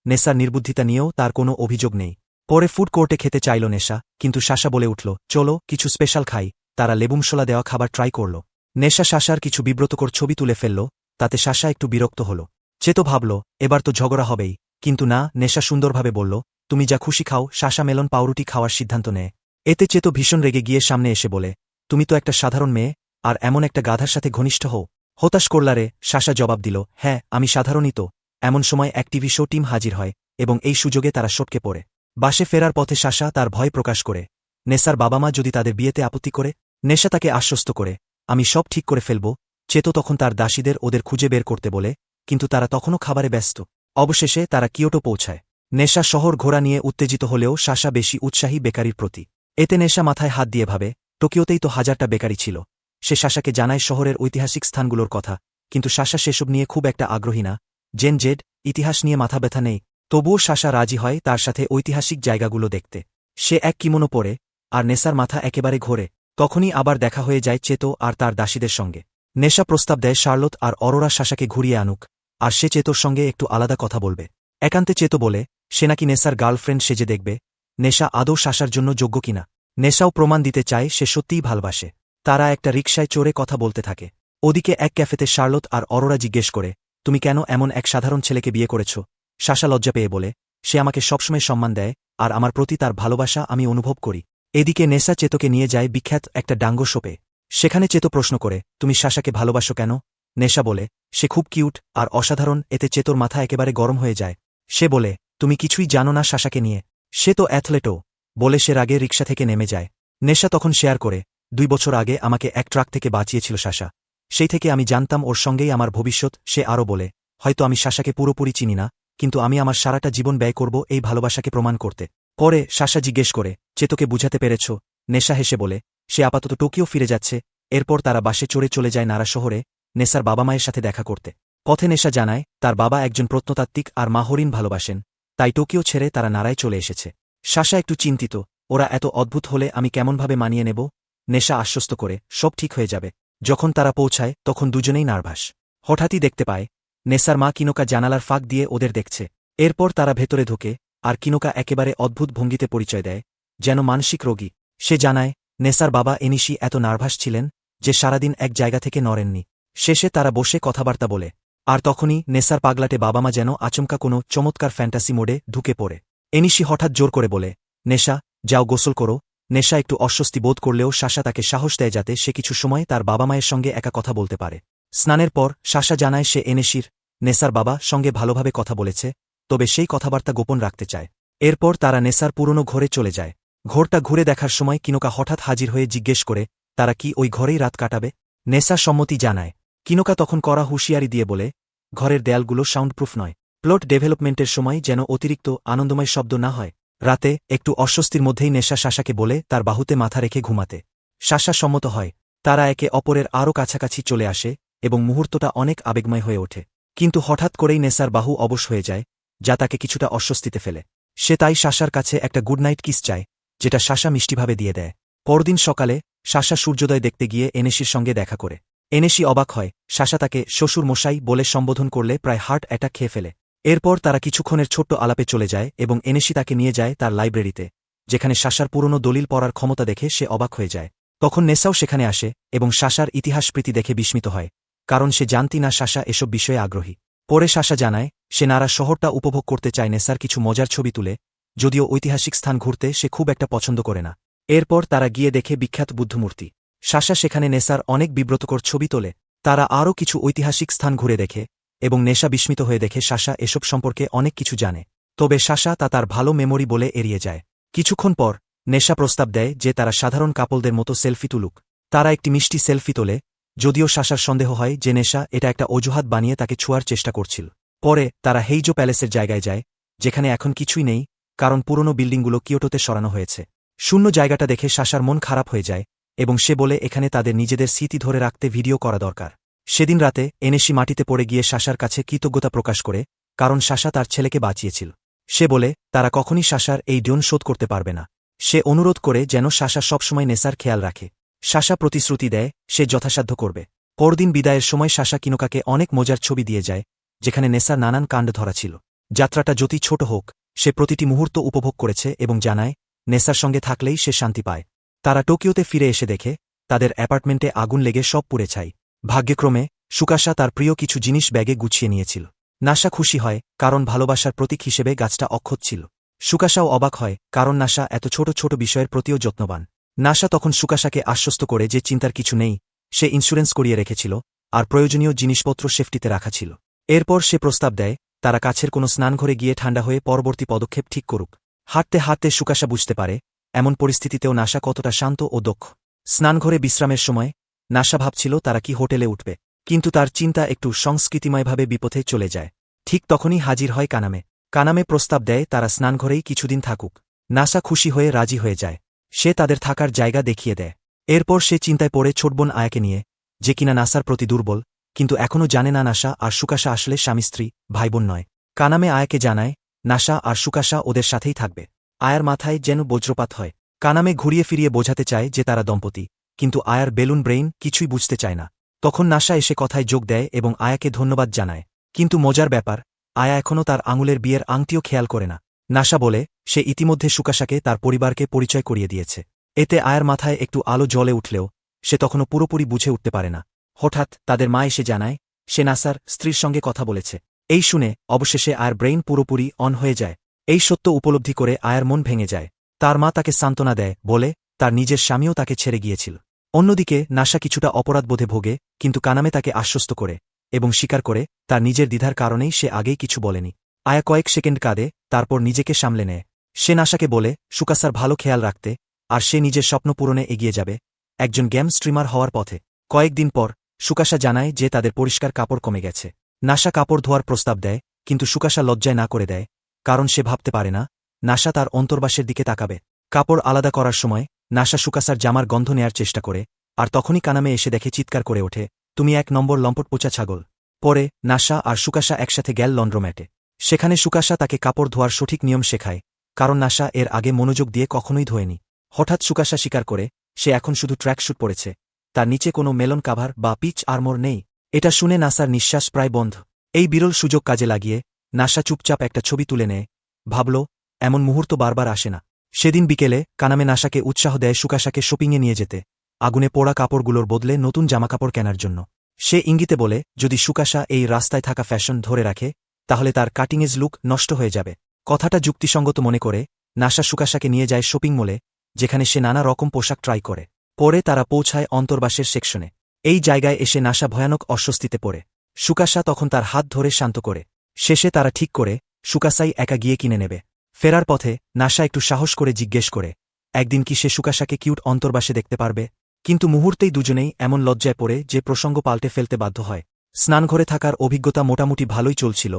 নেসার নির্বুদ্ধিতা নিয়েও তার কোনো অভিযোগ নেই। পরে ফুড কোর্টে খেতে চাইল নেশা, কিন্তু সাশা বলে উঠল, চলো কিছু স্পেশাল খাই। তারা লেবুমশলা দেওয়া খাবার ট্রাই করল। নেশা সাশার কিছু বিব্রতকর ছবি তুলে ফেলল, তাতে সাশা একটু বিরক্ত হল। চেতো ভাবল, এবার তো ঝগড়া হবেই। কিন্তু না, নেশা সুন্দরভাবে বলল, তুমি যা খুশি খাও। সাশা মেলন পাউরুটি খাওয়ার সিদ্ধান্ত নেয়। এতে চেতো ভীষণ রেগে গিয়ে সামনে এসে বলে, তুমি তো একটা সাধারণ মেয়ে, আর এমন একটা গাধার সাথে ঘনিষ্ঠ হও। হতাশ করলারে। সাশা জবাব দিল, হ্যাঁ আমি সাধারণই তো। এমন সময় এক টিভি শো টিম হাজির হয় এবং এই সুযোগে তারা সটকে পড়ে। বাসে ফেরার পথে সাশা তার ভয় প্রকাশ করে, নেসার বাবা মা যদি তাদের বিয়েতে আপত্তি করে। নেশা তাকে আশ্বস্ত করে, আমি সব ঠিক করে ফেলব। চেতো তখন তার দাসীদের ওদের খুঁজে বের করতে বলে, কিন্তু তারা তখনও খাবারে ব্যস্ত। অবশেষে তারা কিয়োটো পৌঁছায়। নেশা শহর ঘোরা নিয়ে উত্তেজিত হলেও সাশা বেশি উৎসাহী বেকারির প্রতি। এতে নেশা মাথায় হাত দিয়ে ভাবে, টোকিওতেই তো হাজারটা বেকারি ছিল। সে সাশাকে জানায় শহরের ঐতিহাসিক স্থানগুলোর কথা, কিন্তু সাশা সেসব নিয়ে খুব একটা আগ্রহী না। জেন জেড ইতিহাস নিয়ে মাথা ব্যথা নেই। তবুও সাশা রাজি হয় তার সাথে ঐতিহাসিক জায়গাগুলো দেখতে। সে এক কিমোনো পরে, আর নেশার মাথা একেবারে ঘোরে। তখনই আবার দেখা হয়ে যায় চেতো আর তার দাসীদের সঙ্গে। নেশা প্রস্তাব দেয় শার্লট আর অরোরা সাশাকে ঘুরিয়ে আনুক, আর সে চেতোর সঙ্গে একটু আলাদা কথা বলবে। একান্তে চেতো বলে, সে নাকি নেশার গার্লফ্রেন্ড সেজে দেখবে নেশা আদৌ সাশার জন্য যোগ্য কিনা। নেশাও প্রমাণ দিতে চায় সে সত্যিই ভালবাসে। তারা একটা রিকশায় চড়ে কথা বলতে থাকে। ওদিকে এক ক্যাফেতে শার্লট আর অরোরা জিজ্ঞেস করে, তুমি কেন এমন এক সাধারণ ছেলেকে বিয়ে করেছ? সাশা লজ্জা পেয়ে বলে, সে আমাকে সবসময় সম্মান দেয়, আর আমার প্রতি তার ভালোবাসা আমি অনুভব করি। এদিকে নেশা চেতোকে নিয়ে যায় বিখ্যাত একটা ডাঙ্গো শপে। সেখানে চেতো প্রশ্ন করে, তুমি সাশাকে ভালোবাসো কেন? নেশা বলে, সে খুব কিউট আর অসাধারণ। এতে চেতোর মাথা একেবারে গরম হয়ে যায়। সে বলে, তুমি কিছুই জানো না সাশাকে নিয়ে, সে তো অ্যাথলেটও। বলে সে রাগে রিকশা থেকে নেমে যায়। নেশা তখন শেয়ার করে, 2 বছর আগে আমাকে এক ট্রাক থেকে বাঁচিয়েছিল সাশা। সেই থেকে আমি জানতাম ওর সঙ্গেই আমার ভবিষ্যৎ। সে আরও বলে, হয়তো আমি সাশাকে পুরোপুরি চিনি না, কিন্তু আমি আমার সারাটা জীবন ব্যয় করব এই ভালোবাসাকে প্রমাণ করতে। পরে সাশা জিজ্ঞেস করে, চেতোকে বুঝাতে পেরেছ? নেশা হেসে বলে, সে আপাতত টোকিও ফিরে যাচ্ছে। এরপর তারা বাসে চড়ে চলে যায় নারা শহরে নেশার বাবা মায়ের সাথে দেখা করতে। পথে নেশা জানায়, তার বাবা একজন প্রত্নতাত্ত্বিক আর মা হরিণ ভালোবাসেন, তাই টোকিও ছেড়ে তারা নারায় চলে এসেছে। সাশা একটু চিন্তিত, ওরা এত অদ্ভুত হলে আমি কেমনভাবে মানিয়ে নেব। নেশা আশ্বস্ত করে, সব ঠিক হয়ে যাবে। যখন তারা পৌঁছায় তখন দুজনেই নার্ভাস। হঠাৎই দেখতে পায় নেশার মা কিনোকা জানালার ফাঁক দিয়ে ওদের দেখছে। এরপর তারা ভেতরে ঢোকে, আর কিনোকা একেবারে অদ্ভুত ভঙ্গিতে পরিচয় দেয়, যেন মানসিক রোগী। সে জানায়, নেশার বাবা এনিশি এত নার্ভাস ছিলেন যে সারাদিন এক জায়গা থেকে নড়েননি। শেষে তারা বসে কথাবার্তা বলে। আর তখনই নেশার পাগলাটে বাবা মা যেন আচমকা কোনো চমৎকার ফ্যান্টাসি মোডে ঢুকে পড়ে। এনিশি হঠাৎ জোর করে বলে, নেশা, যাও গোসল করো। নেশা একটু অস্বস্তি বোধ করলেও সাশা তাকে সাহস দেয় যাতে সে কিছু সময় তার বাবা মায়ের সঙ্গে একা কথা বলতে পারে। স্নানের পর সাশা জানায় সে এনিশির নেশার বাবা সঙ্গে ভালোভাবে কথা বলেছে, তবে সেই কথাবার্তা গোপন রাখতে চায়। এরপর তারা নেশার পুরনো ঘরে চলে যায়। ঘরটা ঘুরে দেখার সময় কিনোকা হঠাৎ হাজির হয়ে জিজ্ঞেস করে, তারা কি ওই ঘরেই রাত কাটাবে? নেশা সম্মতি জানায়। কিনোকা তখন কড়া হুঁশিয়ারি দিয়ে বলে, ঘরের দেয়ালগুলো সাউন্ডপ্রুফ নয়। প্লট ডেভেলপমেন্টের সময় যেন অতিরিক্ত আনন্দময় শব্দ না হয়। রাতে একটু অস্বস্তির মধ্যেই নেশা সাশাকে বলে তার বাহুতে মাথা রেখে ঘুমাতে। সাশা সম্মত হয়। তারা একে অপরের আরও কাছাকাছি চলে আসে এবং মুহূর্তটা অনেক আবেগময় হয়ে ওঠে। কিন্তু হঠাৎ করেই নেশার বাহু অবশ হয়ে যায়, যা তাকে কিছুটা অস্বস্তিতে ফেলে। সে তাই সাশার কাছে একটা গুড নাইট কিস চায়, যেটা সাশা মিষ্টিভাবে দিয়ে দেয়। পরদিন সকালে সাশা সূর্যোদয় দেখতে গিয়ে এনেশির সঙ্গে দেখা করে। এনেশি অবাক হয়, সাশা তাকে শ্বশুর মশাই বলে সম্বোধন করলে প্রায় হার্ট অ্যাটাক খেয়ে ফেলে। এরপর তারা কিছুক্ষণের ছোট্ট আলাপে চলে যায় এবং এনেশি তাকে নিয়ে যায় তার লাইব্রেরিতে, যেখানে সাশার পুরনো দলিল পড়ার ক্ষমতা দেখে সে অবাক হয়ে যায়। তখন নেশাও সেখানে আসে এবং সাশার ইতিহাসপ্রীতি দেখে বিস্মিত হয়, কারণ সে জানতি না সাশা এসব বিষয়ে আগ্রহী। পরে সাশা জানায়, সে নারা শহরটা উপভোগ করতে চায় নেশার কিছু মজার ছবি তুলে, যদিও ঐতিহাসিক স্থান ঘুরতে সে খুব একটা পছন্দ করে না। এরপর তারা গিয়ে দেখে বিখ্যাত বুদ্ধমূর্তি। সাশা সেখানে নেশার অনেক বিব্রতকর ছবি তোলে। তারা আরও কিছু ঐতিহাসিক স্থান ঘুরে দেখে এবং নেশা বিস্মিত হয়ে দেখে সাশা এসব সম্পর্কে অনেক কিছু জানে। তবে সাশা তা তার ভালো মেমোরি বলে এড়িয়ে যায়। কিছুক্ষণ পর নেশা প্রস্তাব দেয় যে তারা সাধারণ কাপলদের মতো সেলফি তুলুক। তারা একটি মিষ্টি সেলফি তোলে, যদিও সাশার সন্দেহ হয় যে নেশা এটা একটা অজুহাত বানিয়ে তাকে ছোঁয়ার চেষ্টা করছিল। পরে তারা হেইজো প্যালেসের জায়গায় যায়, যেখানে এখন কিছুই নেই, কারণ পুরনো বিল্ডিংগুলো কিয়োটোতে সরানো হয়েছে। শূন্য জায়গাটা দেখে সাশার মন খারাপ হয়ে যায় এবং সে বলে এখানে তাদের নিজেদের স্মৃতি ধরে রাখতে ভিডিও করা দরকার। সেদিন রাতে এনেশি মাটিতে পড়ে গিয়ে সাশার কাছে কৃতজ্ঞতা প্রকাশ করে, কারণ সাশা তার ছেলেকে বাঁচিয়েছিল। সে বলে তারা কখনই সাশার এই ঋণ শোধ করতে পারবে না। সে অনুরোধ করে যেন সাশা সবসময় নেশার খেয়াল রাখে। সাশা প্রতিশ্রুতি দেয় সে যথাসাধ্য করবে। পরদিন বিদায়ের সময় সাশা কিনোকাকে অনেক মজার ছবি দিয়ে যায়, যেখানে নেশার নানান কাণ্ড ধরা ছিল। যাত্রাটা যতই ছোট হোক, সে প্রতিটি মুহূর্ত উপভোগ করেছে এবং জানায় নেশার সঙ্গে থাকলেই সে শান্তি পায়। তারা টোকিওতে ফিরে এসে দেখে তাদের অ্যাপার্টমেন্টে আগুন লেগে সব পুড়ে ছাই। ভাগ্যক্রমে সুকাশা তার প্রিয় কিছু জিনিস ব্যাগে গুছিয়ে নিয়েছিল। নাশা খুশি হয়, কারণ ভালোবাসার প্রতীক হিসেবে গাছটা অক্ষত ছিল। সুকাশাও অবাক হয়, কারণ নাশা এত ছোট ছোট বিষয়ের প্রতিও যত্নবান। নাশা তখন সুকাশাকে আশ্বস্ত করে যে চিন্তার কিছু নেই, সে ইন্স্যুরেন্স করিয়ে রেখেছিল আর প্রয়োজনীয় জিনিসপত্র সেফটিতে রাখা ছিল। এরপর সে প্রস্তাব দেয় তারা কাছের কোনো স্নানঘরে গিয়ে ঠান্ডা হয়ে পরবর্তী পদক্ষেপ ঠিক করুক। হাঁটতে হাঁটতে সুকাশা বুঝতে পারে এমন পরিস্থিতিতেও নাশা কতটা শান্ত ও দক্ষ। স্নানঘরে বিশ্রামের সময় নাশা ভাবছিল তারা কি হোটেলে উঠবে, কিন্তু তার চিন্তা একটু সংস্কৃতিময়ভাবে বিপথে চলে যায়। ঠিক তখনই হাজির হয় কানামে। কানামে প্রস্তাব দেয় তারা স্নানঘরেই কিছুদিন থাকুক। নাশা খুশি হয়ে রাজি হয়ে যায়। সে তাদের থাকার জায়গা দেখিয়ে দেয়। এরপর সে চিন্তায় পড়ে ছোটবোন আয়াকে নিয়ে, যে কিনা নাসার প্রতি দুর্বল, কিন্তু এখনও জানে না নাশা আর সুকাশা আসলে স্বামী স্ত্রী ভাইবোন নয়। কানামে আয়াকে জানায় নাশা আর সুকাশা ওদের সাথেই থাকবে। আয়ার মাথায় যেন বজ্রপাত হয়। কানামে ঘুরিয়ে ফিরিয়ে বোঝাতে চায় যে তারা দম্পতি, কিন্তু আয়ার বেলুন ব্রেইন কিছুই বুঝতে চায় না। তখন নাশা এসে কথায় যোগ দেয় এবং আয়াকে ধন্যবাদ জানায়। কিন্তু মজার ব্যাপার, আয়া এখনও তার আঙুলের বিয়ের আংটিও খেয়াল করে না। নাশা বলে সে ইতিমধ্যে সুকাশাকে তার পরিবারকে পরিচয় করিয়ে দিয়েছে। এতে আয়ার মাথায় একটু আলো জ্বলে উঠলেও সে তখনও পুরোপুরি বুঝে উঠতে পারে না। হঠাৎ তাদের মা এসে জানায় সে নাসার স্ত্রীর সঙ্গে কথা বলেছে। এই শুনে অবশেষে আয়ার ব্রেইন পুরোপুরি অন হয়ে যায়। এই সত্য উপলব্ধি করে আয়ার মন ভেঙে যায়। তার মা তাকে সান্ত্বনা দেয়, বলে তার নিজের স্বামীও তাকে ছেড়ে গিয়েছিল। অন্যদিকে নাসা কিছুটা অপরাধবোধে ভোগে, কিন্তু কানামে তাকে আশ্বস্ত করে এবং স্বীকার করে তার নিজের দ্বিধার কারণেই সে আগেই কিছু বলেনি। আয়া কয়েক সেকেন্ড কাঁদে, তারপর নিজেকে সামলে নেয়। সে নাসাকে বলে সুকাসার ভালো খেয়াল রাখতে, আর সে নিজের স্বপ্ন পূরণে এগিয়ে যাবে, একজন গেম স্ট্রিমার হওয়ার পথে। কয়েকদিন পর সুকাসা জানায় যে তাদের পরিষ্কার কাপড় কমে গেছে। নাসা কাপড় ধোয়ার প্রস্তাব দেয়, কিন্তু সুকাসা লজ্জায় না করে দেয়, কারণ সে ভাবতে পারে না নাসা তার অন্তর্বাসের দিকে তাকাবে। কাপড় আলাদা করার সময় নাসা সুকাসার জামার গন্ধ নেয়ার চেষ্টা করে, আর তখনই কানামে এসে দেখে চিৎকার করে ওঠে, তুমি 1 নম্বর লম্পট পোচা ছাগল। পরে নাসা আর সুকাসা একসাথে গেল লন্ড্রোম্যাটে। সেখানে সুকাসা তাকে কাপড় ধোয়ার সঠিক নিয়ম শেখায়, কারণ নাসা এর আগে মনোযোগ দিয়ে কখনোই ধোয়নি। হঠাৎ সুকাসা স্বীকার করে সে এখন শুধু ট্র্যাকস্যুট পরেছে, তার নিচে কোনো মেলন কাভার বা পিচ আর্মর নেই। এটা শুনে নাসার নিঃশ্বাস প্রায় বন্ধ। এই বিরল সুযোগ কাজে লাগিয়ে নাসা চুপচাপ একটা ছবি তুলে নেয়। ভাবল, এমন মুহূর্ত বারবার আসে না। সেদিন বিকেলে কানামে নাসাকে উৎসাহ দেয় সুকাসাকে শপিংয়ে নিয়ে যেতে, আগুনে পোড়া কাপড়গুলোর বদলে নতুন জামাকাপড় কেনার জন্য। সে ইঙ্গিতে বলে যদি সুকাসা এই রাস্তায় থাকা ফ্যাশন ধরে রাখে তাহলে তার কাটিংএজ লুক নষ্ট হয়ে যাবে। কথাটা যুক্তিসঙ্গত মনে করে নাসা সুকাসাকে নিয়ে যায় শপিং মলে, যেখানে সে নানা রকম পোশাক ট্রাই করে। পরে তারা পৌঁছায় অন্তর্বাসের সেকশনে। এই জায়গায় এসে নাসা ভয়ানক অস্বস্তিতে পড়ে। সুকাসা তখন তার হাত ধরে শান্ত করে। শেষে তারা ঠিক করে সুকাসাই একা গিয়ে কিনে নেবে। ফেরার পথে নাসা একটু সাহস করে জিজ্ঞেস করে, একদিন কি সে সুকাসাকে কিউট অন্তর্বাসে দেখতে পারবে? কিন্তু মুহূর্তেই দুজনেই এমন লজ্জায় পড়ে যে প্রসঙ্গ পাল্টে ফেলতে বাধ্য হয়। স্নানঘরে থাকার অভিজ্ঞতা মোটামুটি ভালোই চলছিল,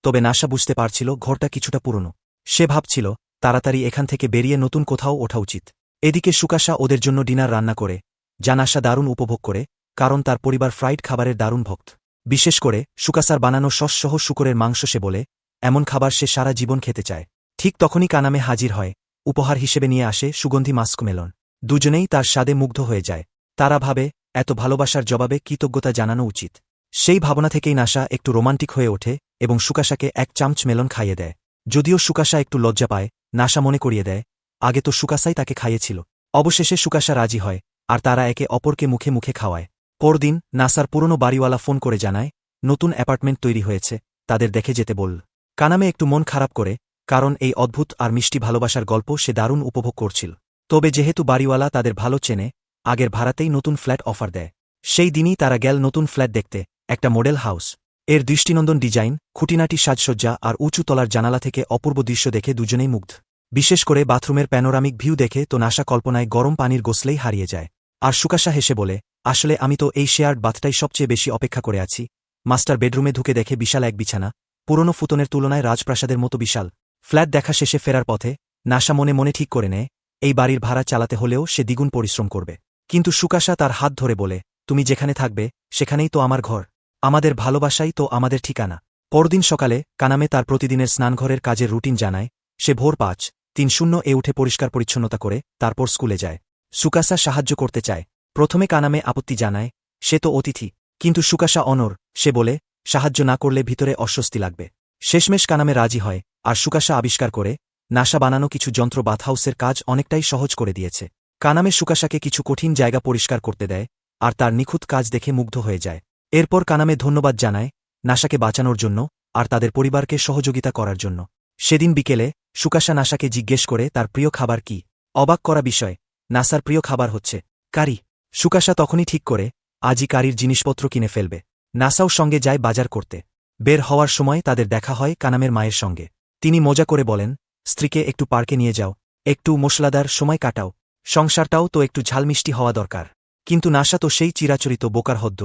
তবে নাসা বুঝতে পারছিল ঘরটা কিছুটা পুরনো। সে ভাবছিল তাড়াতাড়ি এখান থেকে বেরিয়ে নতুন কোথাও ওঠা উচিত। এদিকে সুকাসা ওদের জন্য ডিনার রান্না করে, যা নাসা দারুণ উপভোগ করে, কারণ তার পরিবার ফ্রাইড খাবারের দারুণ ভক্ত। বিশেষ করে সুকাসার বানানো সস-সহ শূকরের মাংস সে বলে এমন খাবার সে সারা জীবন খেতে চায়। ঠিক তখনই কানামে হাজির হয়, উপহার হিসেবে নিয়ে আসে সুগন্ধি মাস্কমেলন। দুজনেই তার স্বাদে মুগ্ধ হয়ে যায়। তারা ভাবে এত ভালোবাসার জবাবে কৃতজ্ঞতা জানানো উচিত। সেই ভাবনা থেকেই নাসা একটু রোমান্টিক হয়ে ওঠে এবং সুকাসাকে 1 চামচ মেলন খাইয়ে দেয়। যদিও সুকাসা একটু লজ্জা পায়, নাসা মনে করিয়ে দেয় আগে তো সুকাসাই তাকে খাইয়েছিল। অবশেষে সুকাসা রাজি হয়, আর তারা একে অপরকে মুখে মুখে খাওয়ায়। পরদিন নাসার পুরনো বাড়িওয়ালা ফোন করে জানায় নতুন অ্যাপার্টমেন্ট তৈরি হয়েছে, তাদের দেখে যেতে বলল। কানামে একটু মন খারাপ করে, কারণ এই অদ্ভুত আর মিষ্টি ভালোবাসার গল্প সে দারুণ উপভোগ করছিল। তবে যেহেতু বাড়িওয়ালা তাদের ভালো চেনে, আগের ভাড়াতেই নতুন ফ্ল্যাট অফার দেয়। সেই দিনই তারা গেল নতুন ফ্ল্যাট দেখতে, একটা মডেল হাউস। এর দৃষ্টিনন্দন ডিজাইন, খুঁটিনাটি সাজসজ্জা আর উঁচু তলার জানালা থেকে অপূর্ব দৃশ্য দেখে দুজনেই মুগ্ধ। বিশেষ করে বাথরুমের প্যানোরামিক ভিউ দেখে তো নাসা কল্পনায় গরম পানির গোসলেই হারিয়ে যায়। আর সুকাসা হেসে বলে, আসলে আমি তো এই শেয়ার্ড বাথটাই সবচেয়ে বেশি অপেক্ষা করে আছি। মাস্টার বেডরুমে ঢুকে দেখে বিশাল এক বিছানা, পুরনো ফুতনের তুলনায় রাজপ্রাসাদের মতো বিশাল। ফ্ল্যাট দেখা শেষে ফেরার পথে নাসা মনে মনে ঠিক করে নেয় এই বাড়ির ভাড়া চালাতে হলেও সে দ্বিগুণ পরিশ্রম করবে। কিন্তু সুকাসা তার হাত ধরে বলে, তুমি যেখানে থাকবে সেখানেই তো আমার ঘর, আমাদের ভালোবাসাই তো আমাদের ঠিকানা। পরদিন সকালে কানামে তার প্রতিদিনের স্নানঘরের কাজের রুটিন জানায়। সে ভোর 5:30 উঠে পরিষ্কার পরিচ্ছন্নতা করে তারপর স্কুলে যায়। সুকাসা সাহায্য করতে চায়। প্রথমে কানামে আপত্তি জানায়, সে তো অতিথি। কিন্তু সুকাসা অনড়, সে বলে সাহায্য না করলে ভিতরে অস্বস্তি লাগবে। শেষমেশ কানামে রাজি হয়, আর সুকাসা আবিষ্কার করে নাসা বানানো কিছু যন্ত্র বাথহাউসের কাজ অনেকটাই সহজ করে দিয়েছে। কানামে সুকাসাকে কিছু কঠিন জায়গা পরিষ্কার করতে দেয়, আর তার নিখুঁত কাজ দেখে মুগ্ধ হয়ে যায়। এরপর কানামে ধন্যবাদ জানায় নাসাকে বাঁচানোর জন্য আর তাদের পরিবারকে সহযোগিতা করার জন্য। সেদিন বিকেলে সুকাসা নাসাকে জিজ্ঞেস করে তার প্রিয় খাবার কি। অবাক করা বিষয়, নাসার প্রিয় খাবার হচ্ছে কারি। সুকাসা তখনই ঠিক করে আজই কারির জিনিসপত্র কিনে ফেলবে। নাসাও সঙ্গে যায় বাজার করতে। বের হওয়ার সময় তাদের দেখা হয় কানামের মায়ের সঙ্গে। তিনি মজা করে বলেন, স্ত্রীকে একটু পার্কে নিয়ে যাও, একটু মশলাদার সময় কাটাও, সংসারটাও তো একটু ঝালমিষ্টি হওয়া দরকার। কিন্তু নাসা তো সেই চিরাচরিত বোকার হদ্দ,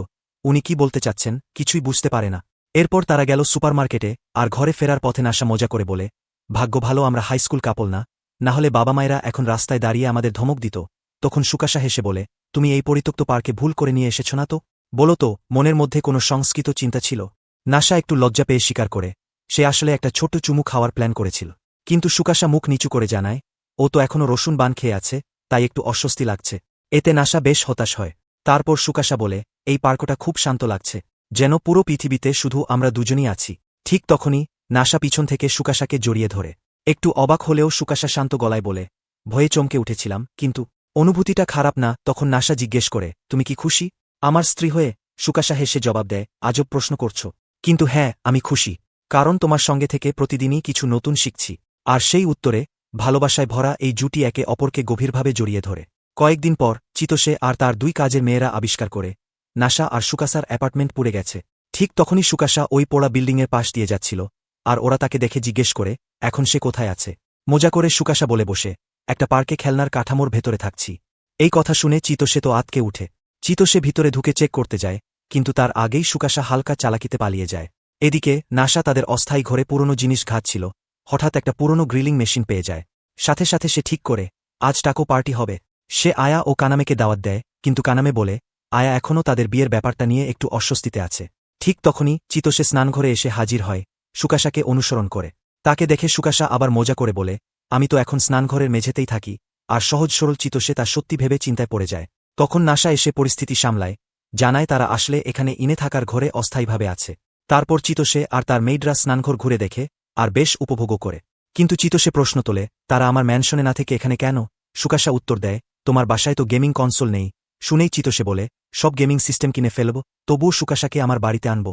উনি কি বলতে চাচ্ছেন কিছুই বুঝতে পারে না। এরপর তারা গেল সুপারমার্কেটে, আর ঘরে ফেরার পথে নাসা মজা করে বলে, ভাগ্য ভালো আমরা হাইস্কুল কাপল না, না হলে বাবা মায়েরা এখন রাস্তায় দাঁড়িয়ে আমাদের ধমক দিত। তখন সুকাসা হেসে বলে, তুমি এই পরিত্যক্ত পার্কে ভুল করে নিয়ে এসেছ না তো? বলো তো মনের মধ্যে কোনো সংস্কৃত চিন্তা ছিল? নাসা একটু লজ্জা পেয়ে স্বীকার করে সে আসলে একটা ছোট্ট চুমু খাওয়ার প্ল্যান করেছিল। কিন্তু সুকাসা মুখ নিচু করে জানায়, ও তো এখনও রসুন বান খেয়ে আছে, তাই একটু অস্বস্তি লাগছে। এতে নাসা বেশ হতাশ হয়। তারপর সুকাসা বলে, এই পার্কটা খুব শান্ত লাগছে, যেন পুরো পৃথিবীতে শুধু আমরা দুজনই আছি। ঠিক তখনই নাসা পিছন থেকে সুকাসাকে জড়িয়ে ধরে। একটু অবাক হলেও সুকাসা শান্ত গলায় বলে, ভয়ে চমকে উঠেছিলাম, কিন্তু অনুভূতিটা খারাপ না। তখন নাসা জিজ্ঞেস করে, তুমি কি খুশি আমার স্ত্রী হয়ে? সুকাসা হেসে জবাব দেয়, আজব প্রশ্ন করছো, কিন্তু হ্যাঁ আমি খুশি, কারণ তোমার সঙ্গে থেকে প্রতিদিনই কিছু নতুন শিখছি। আর সেই উত্তরে ভালোবাসায় ভরা এই জুটি একে অপরকে গভীরভাবে জড়িয়ে ধরে। কয়েকদিন পর চিতোষে আর তার 2 কাজের মেয়েরা আবিষ্কার করে নাসা আর সুকাসার অ্যাপার্টমেন্ট পুড়ে গেছে। ঠিক তখনই সুকাসা ওই পোড়া বিল্ডিংয়ের পাশ দিয়ে যাচ্ছিল, আর ওরা তাকে দেখে জিজ্ঞেস করে এখন সে কোথায় আছে। মজা করে সুকাসা বলে বসে, একটা পার্কে খেলনার কাঠামোর ভেতরে থাকছি। এই কথা শুনে চিতোষে তো আঁতকে উঠে। চিতোষে ভিতরে ঢুকে চেক করতে যায়, কিন্তু তার আগেই সুকাসা হালকা চালাকিতে পালিয়ে যায়। এদিকে নাসা তাদের অস্থায়ী ঘরে পুরনো জিনিস ঘাটছিল, হঠাৎ একটা পুরনো গ্রিলিং মেশিন পেয়ে যায়। সাথে সাথে সে ঠিক করে আজ টাকো পার্টি হবে। সে আয়া ও কানামেকে দাওয়াত দেয়, কিন্তু কানামে বলে আয়া এখনও তাদের বিয়ের ব্যাপারটা নিয়ে একটু অস্বস্তিতে আছে। ঠিক তখনই চিতোষে স্নানঘরে এসে হাজির হয়, সুকাসাকে অনুসরণ করে। তাকে দেখে সুকাসা আবার মজা করে বলে, আমি তো এখন স্নানঘরের মেঝেতেই থাকি। আর সহজ সরল চিতোষে তা সত্যি ভেবে চিন্তায় পড়ে যায়। তখন নাসা এসে পরিস্থিতি সামলায়, জানায় তারা আসলে এখানে ইনে থাকার ঘরে অস্থায়ীভাবে আছে। তারপর চিতোষে আর তার মেইডরা স্নানঘর ঘুরে দেখে আর বেশ উপভোগও করে। কিন্তু চিতোষে প্রশ্ন তোলে, তারা আমার ম্যানশনে না থেকে এখানে কেন? সুকাসা উত্তর দেয়, তোমার বাসায় তো গেমিং কনসোল নেই। শুনেই চিতোষে বলে, সব গেমিং সিস্টেম কিনে ফেলব, তবুও সুকাসাকে আমার বাড়িতে আনব।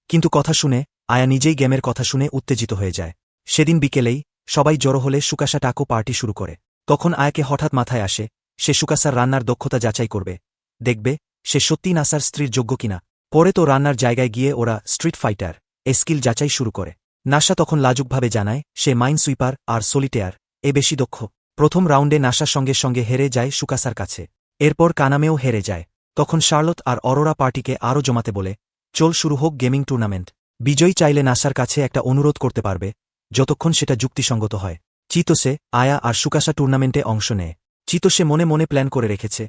কিন্তু কথা শুনে আয়া নিজেই গেমের কথা শুনে উত্তেজিত হয়ে যায়। সেদিন বিকেলেই সবাই জড়ো হলে সুকাসা টাকো পার্টি শুরু করে। তখন আয়াকে হঠাৎ মাথায় আসে, সে সুকাসার রান্নার দক্ষতা যাচাই করবে, দেখবে সে সত্যিই নাসার স্ত্রীর যোগ্য কিনা। পরে তো রান্নার জায়গায় গিয়ে ওরা স্ট্রিট ফাইটার স্কিল যাচাই শুরু করে। নাসা তখন লাজুকভাবে জানায় সে মাইন সুইপার আর সলিটেয়ার বেশি দক্ষ। প্রথম রাউন্ডে নাসার সঙ্গে সঙ্গে হেরে যায় সুকাসার কাছে। এরপর কানামেও হেরে যায়। তখন শার্লট আর অরোরা পার্টিকে আরও জমাতে বলে, চল শুরু হোক গেমিং টুর্নামেন্ট। বিজয়ী চাইলে নাসার কাছে একটা অনুরোধ করতে পারবে, যতক্ষণ সেটা যুক্তিসঙ্গত হয়। চিতোষে, আয়া আর সুকাসা টুর্নামেন্টে অংশ নেয়। চিতোষে মনে মনে প্ল্যান করে রেখেছে,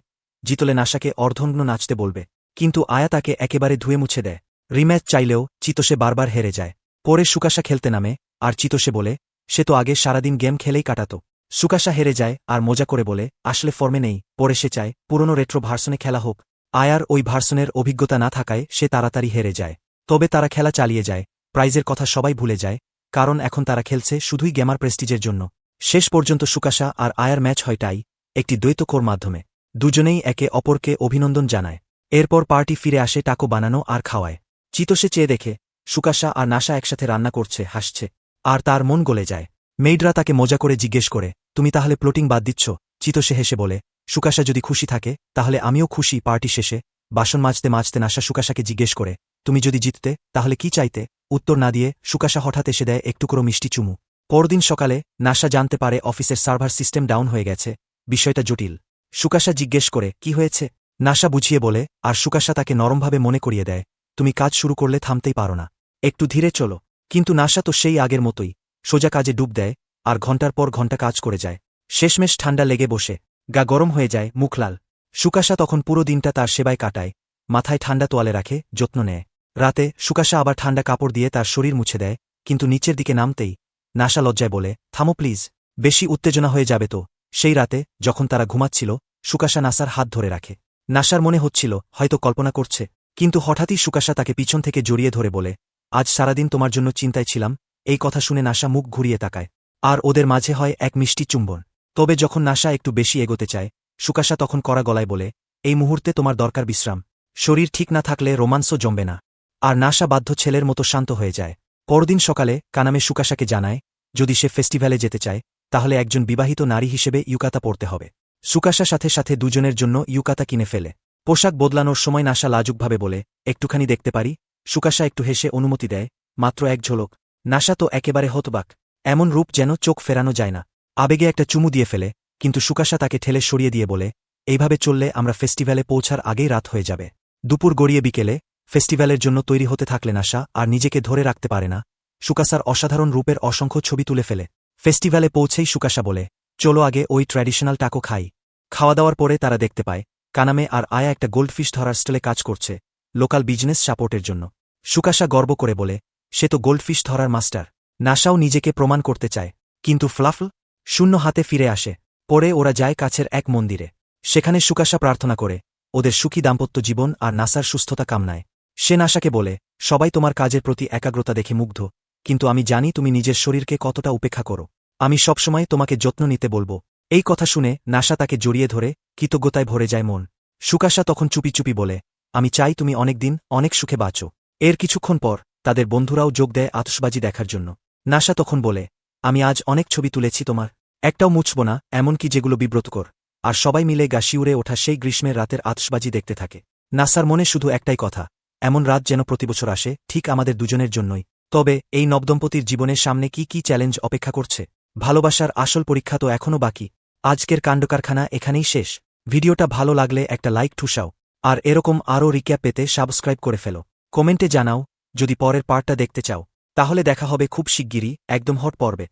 জিতলে নাসাকে অর্ধনগ্ন নাচতে বলবে। কিন্তু আয়া তাকে একেবারে ধুয়ে মুছে দেয়। রিম্যাচ চাইলেও চিতোষে বারবার হেরে যায়। পরে সুকাসা খেলতে নামে, আর চিতোষে বলে সে তো আগে সারাদিন গেম খেলেই কাটাত। সুকাসা হেরে যায় আর মজা করে বলে আসলে ফর্মে নেই। পরে সে চায় পুরনো রেট্রো ভার্সনে খেলা হোক। আয়ার ওই ভার্সনের অভিজ্ঞতা না থাকায় সে তাড়াতাড়ি হেরে যায়। তবে তারা খেলা চালিয়ে যায়, প্রাইজের কথা সবাই ভুলে যায়, কারণ এখন তারা খেলছে শুধুই গেমার প্রেস্টিজের জন্য। শেষ পর্যন্ত সুকাসা আর আয়ার ম্যাচ হয় টাই, একটি দ্বৈতকোর মাধ্যমে। দুজনেই একে অপরকে অভিনন্দন জানায়। এরপর পার্টি ফিরে আসে টাকো বানানো আর খাওয়ায়। চিতোষে চেয়ে দেখে সুকাসা আর নাসা একসাথে রান্না করছে, হাসছে, আর তার মন গলে যায়। মেইডরা তাকে মজা করে জিজ্ঞেস করে, তুমি তাহলে প্লটিং বাদ দিচ্ছ? চিতোষে হেসে বলে, সুকাসা যদি খুশি থাকে তাহলে আমিও খুশি। পার্টি শেষে বাসন মাজতে মাজতে নাসা সুকাসাকে জিজ্ঞেস করে, তুমি যদি জিততে তাহলে কি চাইতে? উত্তর না দিয়ে সুকাসা হঠাৎ এসে দেয় একটুকরো মিষ্টি চুমু। পরদিন সকালে নাসা জানতে পারে অফিসের সার্ভার সিস্টেম ডাউন হয়ে গেছে। বিষয়টা জটিল। সুকাসা জিজ্ঞেস করে, কি হয়েছে? নাসা বুঝিয়ে বলে, আর সুকাসা তাকে নরমভাবে মনে করিয়ে দেয়, তুমি কাজ শুরু করলে থামতেই পারো না, একটু ধীরে চলো। কিন্তু নাসা তো সেই আগের মতোই সোজা কাজে ডুব দেয়, আর ঘণ্টার পর ঘণ্টা কাজ করে যায়। শেষমেশ ঠান্ডা লেগে বসে গা গরম হয়ে যায়, মুখ লাল। সুকাসা তখন পুরো দিনটা তার সেবায় কাটায়, মাথায় ঠান্ডা তোয়ালে রাখে, যত্ন নেয়। রাতে সুকাসা আবার ঠান্ডা কাপড় দিয়ে তার শরীর মুছে দেয়, কিন্তু নিচের দিকে নামতেই নাসা লজ্জায় বলে, থামো প্লিজ, বেশি উত্তেজনা হয়ে যাবে তো। সেই রাতে যখন তারা ঘুমাচ্ছিল, সুকাসা নাসার হাত ধরে রাখে। নাসার মনে হচ্ছিল হয়তো কল্পনা করছে, কিন্তু হঠাৎই সুকাসা তাকে পিছন থেকে জড়িয়ে ধরে বলে, আজ সারাদিন তোমার জন্য চিন্তায় ছিলাম। এই কথা শুনে নাসা মুখ ঘুরিয়ে তাকায়, আর ওদের মাঝে হয় এক মিষ্টি চুম্বন। তবে যখন নাসা একটু বেশি এগোতে চায়, সুকাসা তখন কড়া গলায় বলে, এই মুহূর্তে তোমার দরকার বিশ্রাম। শরীর ঠিক না থাকলে রোমান্সও জমবে না। আর নাসা বাধ্য ছেলের মতো শান্ত হয়ে যায়। পরদিন সকালে কানামে সুকাসাকে জানায়, যদি সে ফেস্টিভ্যালে যেতে চায় তাহলে একজন বিবাহিত নারী হিসেবে ইউকাতা পরতে হবে। সুকাসা সাথে সাথে দুজনের জন্য ইউকাতা কিনে ফেলে। পোশাক বদলানোর সময় নাসা লাজুকভাবে বলে, একটুখানি দেখতে পারি? সুকাসা একটু হেসে অনুমতি দেয়, মাত্র এক ঝলক। নাসা তো একেবারে হতবাক, এমন রূপ যেন চোখ ফেরানো যায় না। আবেগে একটা চুমু দিয়ে ফেলে, কিন্তু সুকাসা তাকে ঠেলে সরিয়ে দিয়ে বলে, এইভাবে চললে আমরা ফেস্টিভ্যালে পৌঁছার আগেই রাত হয়ে যাবে। দুপুর গড়িয়ে বিকেলে ফেস্টিভ্যালের জন্য তৈরি হতে থাকলে নাসা আর নিজেকে ধরে রাখতে পারে না। সুকাসার অসাধারণ রূপের অসংখ্য ছবি তুলে ফেলে। ফেস্টিভ্যালে পৌঁছেই সুকাসা বলে, চলো আগে ওই ট্র্যাডিশনাল টাকো খাই। খাওয়া দাওয়ার পরে তারা দেখতে পায় কানামে আর আয়া একটা গোল্ডফিশ ধরার স্টলে কাজ করছে, লোকাল বিজনেস সাপোর্টের জন্য। সুকাসা গর্ব করে বলে, সে তো গোল্ডফিশ ধরার মাস্টার। নাসাও নিজেকে প্রমাণ করতে চায়, কিন্তু ফ্লাফল শূন্য হাতে ফিরে আসে। পরে ওরা যায় কাছের এক মন্দিরে। সেখানে সুকাসা প্রার্থনা করে ওদের সুখী দাম্পত্য জীবন আর নাসার সুস্থতা কামনায়। সে নাসাকে বলে, সবাই তোমার কাজের প্রতি একাগ্রতা দেখে মুগ্ধ, কিন্তু আমি জানি তুমি নিজের শরীরকে কতটা উপেক্ষা করো। আমি সবসময় তোমাকে যত্ন নিতে বলবো। এই কথা শুনে নাসা তাকে জড়িয়ে ধরে কৃতজ্ঞতায় ভরে যায় মন। সুকাসা তখন চুপি চুপি বলে, আমি চাই তুমি অনেকদিন অনেক সুখে বাঁচো। এর কিছুক্ষণ পর তাদের বন্ধুরাও যোগ দেয় আতশবাজি দেখার জন্য। নাসা তখন বলে, আমি আজ অনেক ছবি তুলেছি তোমার, একটাও মুছব না, এমনকি যেগুলো বিব্রতকর। আর সবাই মিলে গা শিউরে ওঠা সেই গ্রীষ্মের রাতের আতশবাজি দেখতে থাকে। নাসার মনে শুধু একটাই কথা, এমন রাত যেন প্রতিবছর আসে, ঠিক আমাদের দুজনের জন্যই। তবে এই নবদম্পতির জীবনের সামনে কি কি চ্যালেঞ্জ অপেক্ষা করছে? ভালোবাসার আসল পরীক্ষা তো এখনও বাকি। আজকের কাণ্ডকারখানা এখানেই শেষ। ভিডিওটা ভালো লাগলে একটা লাইক ঠুসাও, আর এরকম আরও রিক্যাপ পেতে সাবস্ক্রাইব করে ফেলো। কমেন্টে জানাও যদি পরের পার্টটা দেখতে চাও। তাহলে দেখা হবে খুব শিগগিরই একদম হট পর্বে।